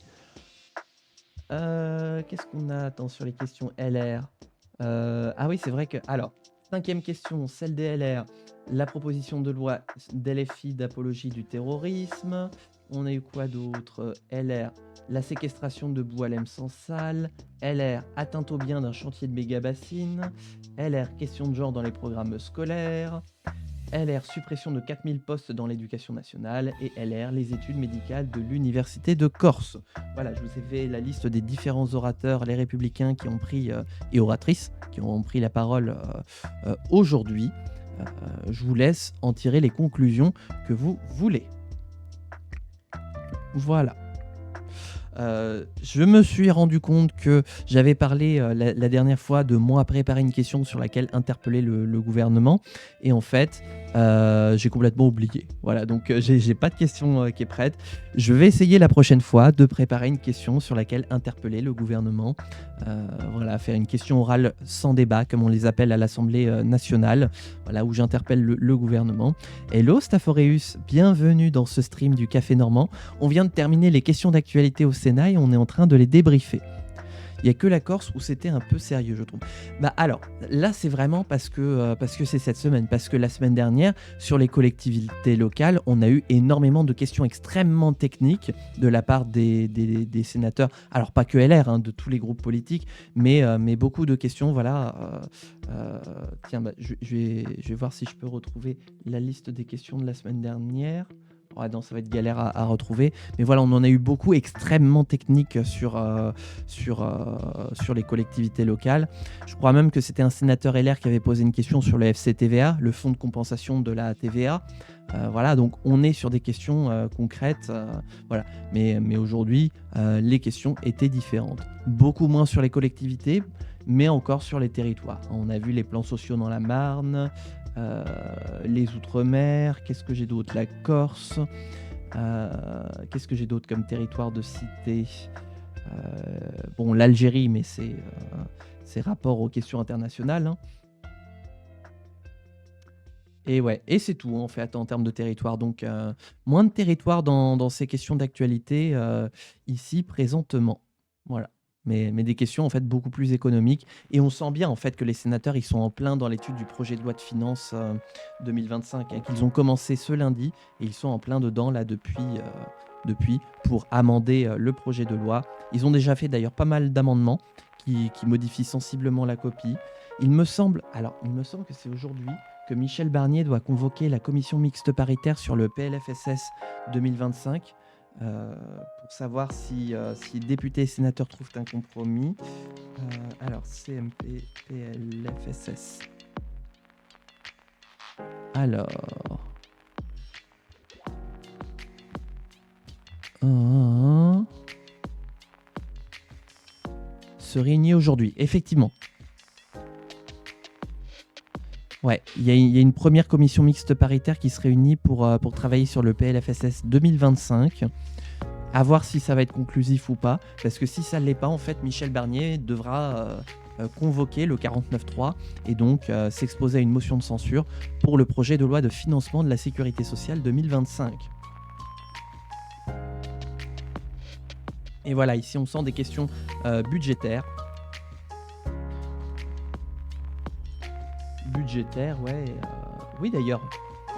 Qu'est-ce qu'on a sur les questions LR? Ah oui, c'est vrai que... Alors, 5e question, celle des LR. La proposition de loi d'LFI d'apologie du terrorisme. On a eu quoi d'autre? LR, la séquestration de Boualem Sansal. LR, atteinte aux biens d'un chantier de méga-bassines. LR, question de genre dans les programmes scolaires. LR, suppression de 4000 postes dans l'éducation nationale. Et LR, les études médicales de l'Université de Corse. Voilà, je vous ai fait la liste des différents orateurs, les républicains qui ont pris, et oratrices, qui ont pris la parole aujourd'hui. Je vous laisse en tirer les conclusions que vous voulez. Voilà. Je me suis rendu compte que j'avais parlé la dernière fois de moi préparer une question sur laquelle interpeller le gouvernement. Et en fait, j'ai complètement oublié. Voilà, donc j'ai pas de question qui est prête. Je vais essayer la prochaine fois de préparer une question sur laquelle interpeller le gouvernement. Voilà, faire une question orale sans débat, comme on les appelle à l'Assemblée nationale, voilà, où j'interpelle le gouvernement. Hello Staphoreus, bienvenue dans ce stream du Café Normand. On vient de terminer les questions d'actualité au Sénat et on est en train de les débriefer. Il n'y a que la Corse où c'était un peu sérieux, je trouve. Bah alors, là, c'est vraiment parce que c'est cette semaine. Parce que la semaine dernière, sur les collectivités locales, on a eu énormément de questions extrêmement techniques de la part des sénateurs. Alors, pas que LR, hein, de tous les groupes politiques, mais beaucoup de questions, voilà. Tiens, je vais voir si je peux retrouver la liste des questions de la semaine dernière. Ouais, non, ça va être galère à retrouver. Mais voilà, on en a eu beaucoup extrêmement techniques sur les collectivités locales. Je crois même que c'était un sénateur LR qui avait posé une question sur le FCTVA, le fonds de compensation de la TVA. Voilà, donc on est sur des questions concrètes. Voilà. Mais aujourd'hui, les questions étaient différentes. Beaucoup moins sur les collectivités, mais encore sur les territoires. On a vu les plans sociaux dans la Marne, les Outre-mer, qu'est-ce que j'ai d'autre? La Corse, qu'est-ce que j'ai d'autre comme territoire de cité? Bon, l'Algérie, mais c'est rapport aux questions internationales. Hein. Et ouais, et c'est tout en fait en termes de territoire. Donc, moins de territoire dans ces questions d'actualité ici présentement. Voilà. Mais des questions en fait beaucoup plus économiques. Et on sent bien en fait que les sénateurs ils sont en plein dans l'étude du projet de loi de finances 2025, hein, qu'ils ont commencé ce lundi et ils sont en plein dedans là depuis pour amender le projet de loi. Ils ont déjà fait d'ailleurs pas mal d'amendements qui modifient sensiblement la copie. Il me semble que c'est aujourd'hui que Michel Barnier doit convoquer la commission mixte paritaire sur le PLFSS 2025. Pour savoir si députés et sénateurs trouvent un compromis. Alors, CMP, PLFSS. Alors... se réunir aujourd'hui, effectivement. Ouais, il y a une première commission mixte paritaire qui se réunit pour travailler sur le PLFSS 2025. À voir si ça va être conclusif ou pas. Parce que si ça ne l'est pas, en fait, Michel Barnier devra convoquer le 49.3 et donc s'exposer à une motion de censure pour le projet de loi de financement de la sécurité sociale 2025. Et voilà, ici on sent des questions budgétaires. Budgétaire, ouais. Oui, d'ailleurs,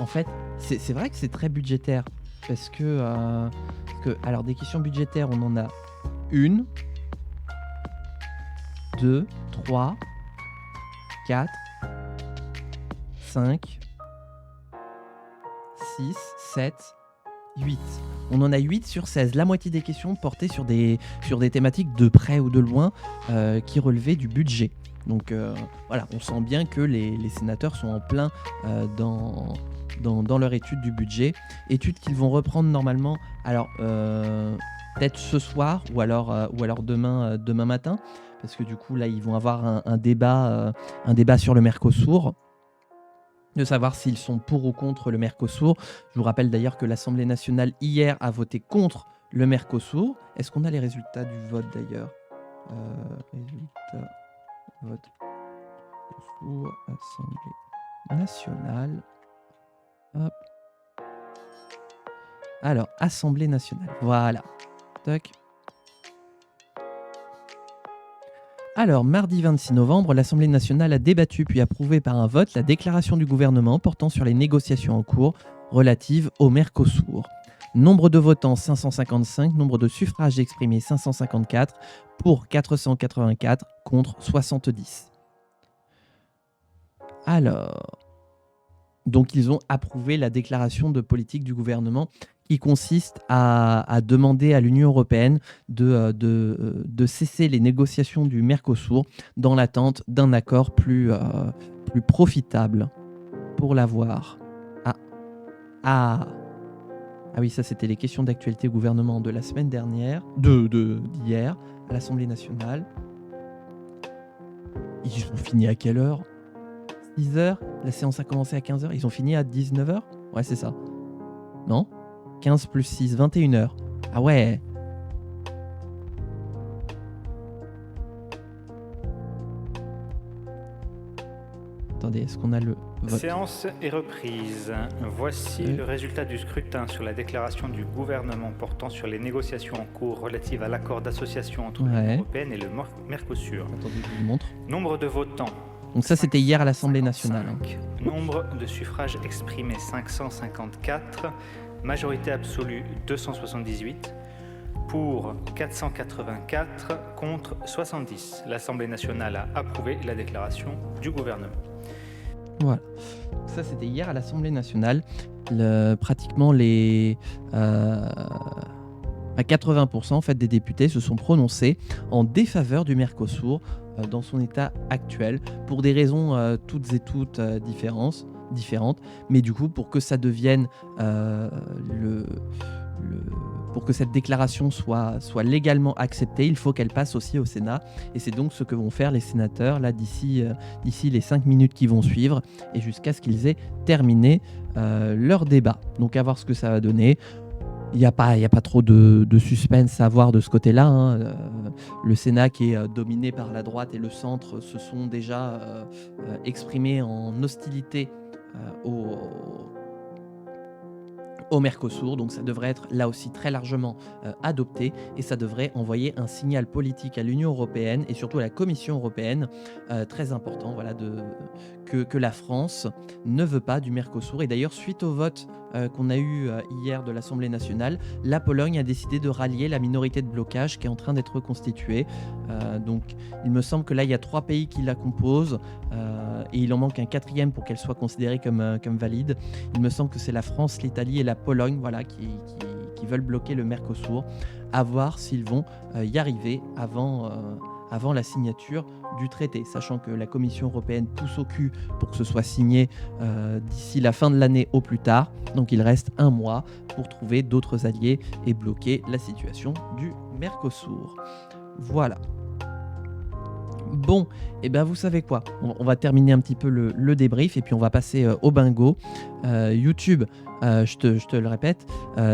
en fait, c'est vrai que c'est très budgétaire. Parce que, alors, des questions budgétaires, on en a 1, 2, 3, 4, 5, 6, 7, 8. On en a 8 sur 16. La moitié des questions portaient sur des thématiques de près ou de loin qui relevaient du budget. Donc voilà, on sent bien que les sénateurs sont en plein dans leur étude du budget. Étude qu'ils vont reprendre normalement, alors peut-être ce soir ou alors demain matin. Parce que du coup, là, ils vont avoir un débat sur le Mercosur. De savoir s'ils sont pour ou contre le Mercosur. Je vous rappelle d'ailleurs que l'Assemblée nationale, hier, a voté contre le Mercosur. Est-ce qu'on a les résultats du vote d'ailleurs? Résultats... Vote pour Assemblée nationale. Hop. Alors, Assemblée nationale. Voilà. Toc. Alors, mardi 26 novembre, l'Assemblée nationale a débattu puis approuvé par un vote la déclaration du gouvernement portant sur les négociations en cours relatives au Mercosur. Nombre de votants 555, nombre de suffrages exprimés 554, pour 484, contre 70. Alors, donc ils ont approuvé la déclaration de politique du gouvernement qui consiste à demander à l'Union européenne de cesser les négociations du Mercosur dans l'attente d'un accord plus profitable pour l'avoir. Ah oui, ça c'était les questions d'actualité au gouvernement de la semaine dernière, d'hier, à l'Assemblée nationale. Ils ont fini à quelle heure? 6h? La séance a commencé à 15h. Ils ont fini à 19h? Ouais, c'est ça. Non? 15 plus 6, 21h. Ah ouais. Attendez, Attendez, est-ce qu'on a le vote? Séance est reprise. Voici le résultat du scrutin sur la déclaration du gouvernement portant sur les négociations en cours relatives à l'accord d'association entre l'Union européenne et le Mercosur. Attendez, je vous montre. Nombre de votants. Donc ça, c'était hier à l'Assemblée nationale. Nombre de suffrages exprimés 554. Majorité absolue 278. Pour 484, contre 70. L'Assemblée nationale a approuvé la déclaration du gouvernement. Voilà. Ça, c'était hier à l'Assemblée nationale. Pratiquement à 80% en fait, des députés se sont prononcés en défaveur du Mercosur dans son état actuel, pour des raisons toutes différentes. Mais du coup, pour que ça devienne pour que cette déclaration soit légalement acceptée, il faut qu'elle passe aussi au Sénat. Et c'est donc ce que vont faire les sénateurs là d'ici les 5 minutes qui vont suivre, et jusqu'à ce qu'ils aient terminé leur débat. Donc à voir ce que ça va donner. Il n'y a pas trop de suspense à avoir de ce côté-là, hein. Le Sénat, qui est dominé par la droite et le centre, se sont déjà exprimés en hostilité au Mercosur, donc ça devrait être là aussi très largement adopté, et ça devrait envoyer un signal politique à l'Union européenne et surtout à la Commission européenne très important, voilà, que la France ne veut pas du Mercosur. Et d'ailleurs, suite au vote qu'on a eu hier de l'Assemblée nationale, la Pologne a décidé de rallier la minorité de blocage qui est en train d'être constituée. Donc il me semble que là il y a 3 pays qui la composent, et il en manque un 4e pour qu'elle soit considérée comme valide. Il me semble que c'est la France, l'Italie et la Pologne, voilà, qui veulent bloquer le Mercosur. À voir s'ils vont y arriver avant la signature du traité, sachant que la Commission européenne pousse au cul pour que ce soit signé d'ici la fin de l'année au plus tard. Donc il reste 1 mois pour trouver d'autres alliés et bloquer la situation du Mercosur. Voilà. Bon, et ben vous savez quoi, on va terminer un petit peu le débrief et puis on va passer au bingo. YouTube, je te le répète,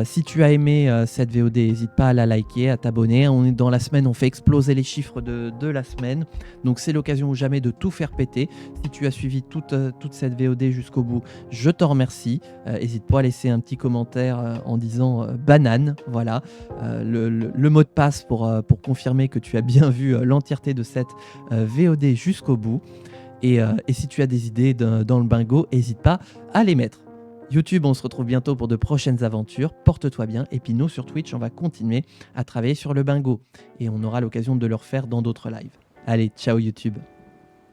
si tu as aimé cette VOD, n'hésite pas à la liker, à t'abonner. On est dans la semaine, on fait exploser les chiffres de la semaine, donc c'est l'occasion ou jamais de tout faire péter. Si tu as suivi toute cette VOD jusqu'au bout, je t'en remercie. N'hésite pas à laisser un petit commentaire en disant banane, voilà, le mot de passe pour confirmer que tu as bien vu l'entièreté de cette VOD jusqu'au bout. Et si tu as des idées dans le bingo, n'hésite pas à les mettre. YouTube, on se retrouve bientôt pour de prochaines aventures. Porte-toi bien. Et puis nous, sur Twitch, on va continuer à travailler sur le bingo. Et on aura l'occasion de le refaire dans d'autres lives. Allez, ciao YouTube.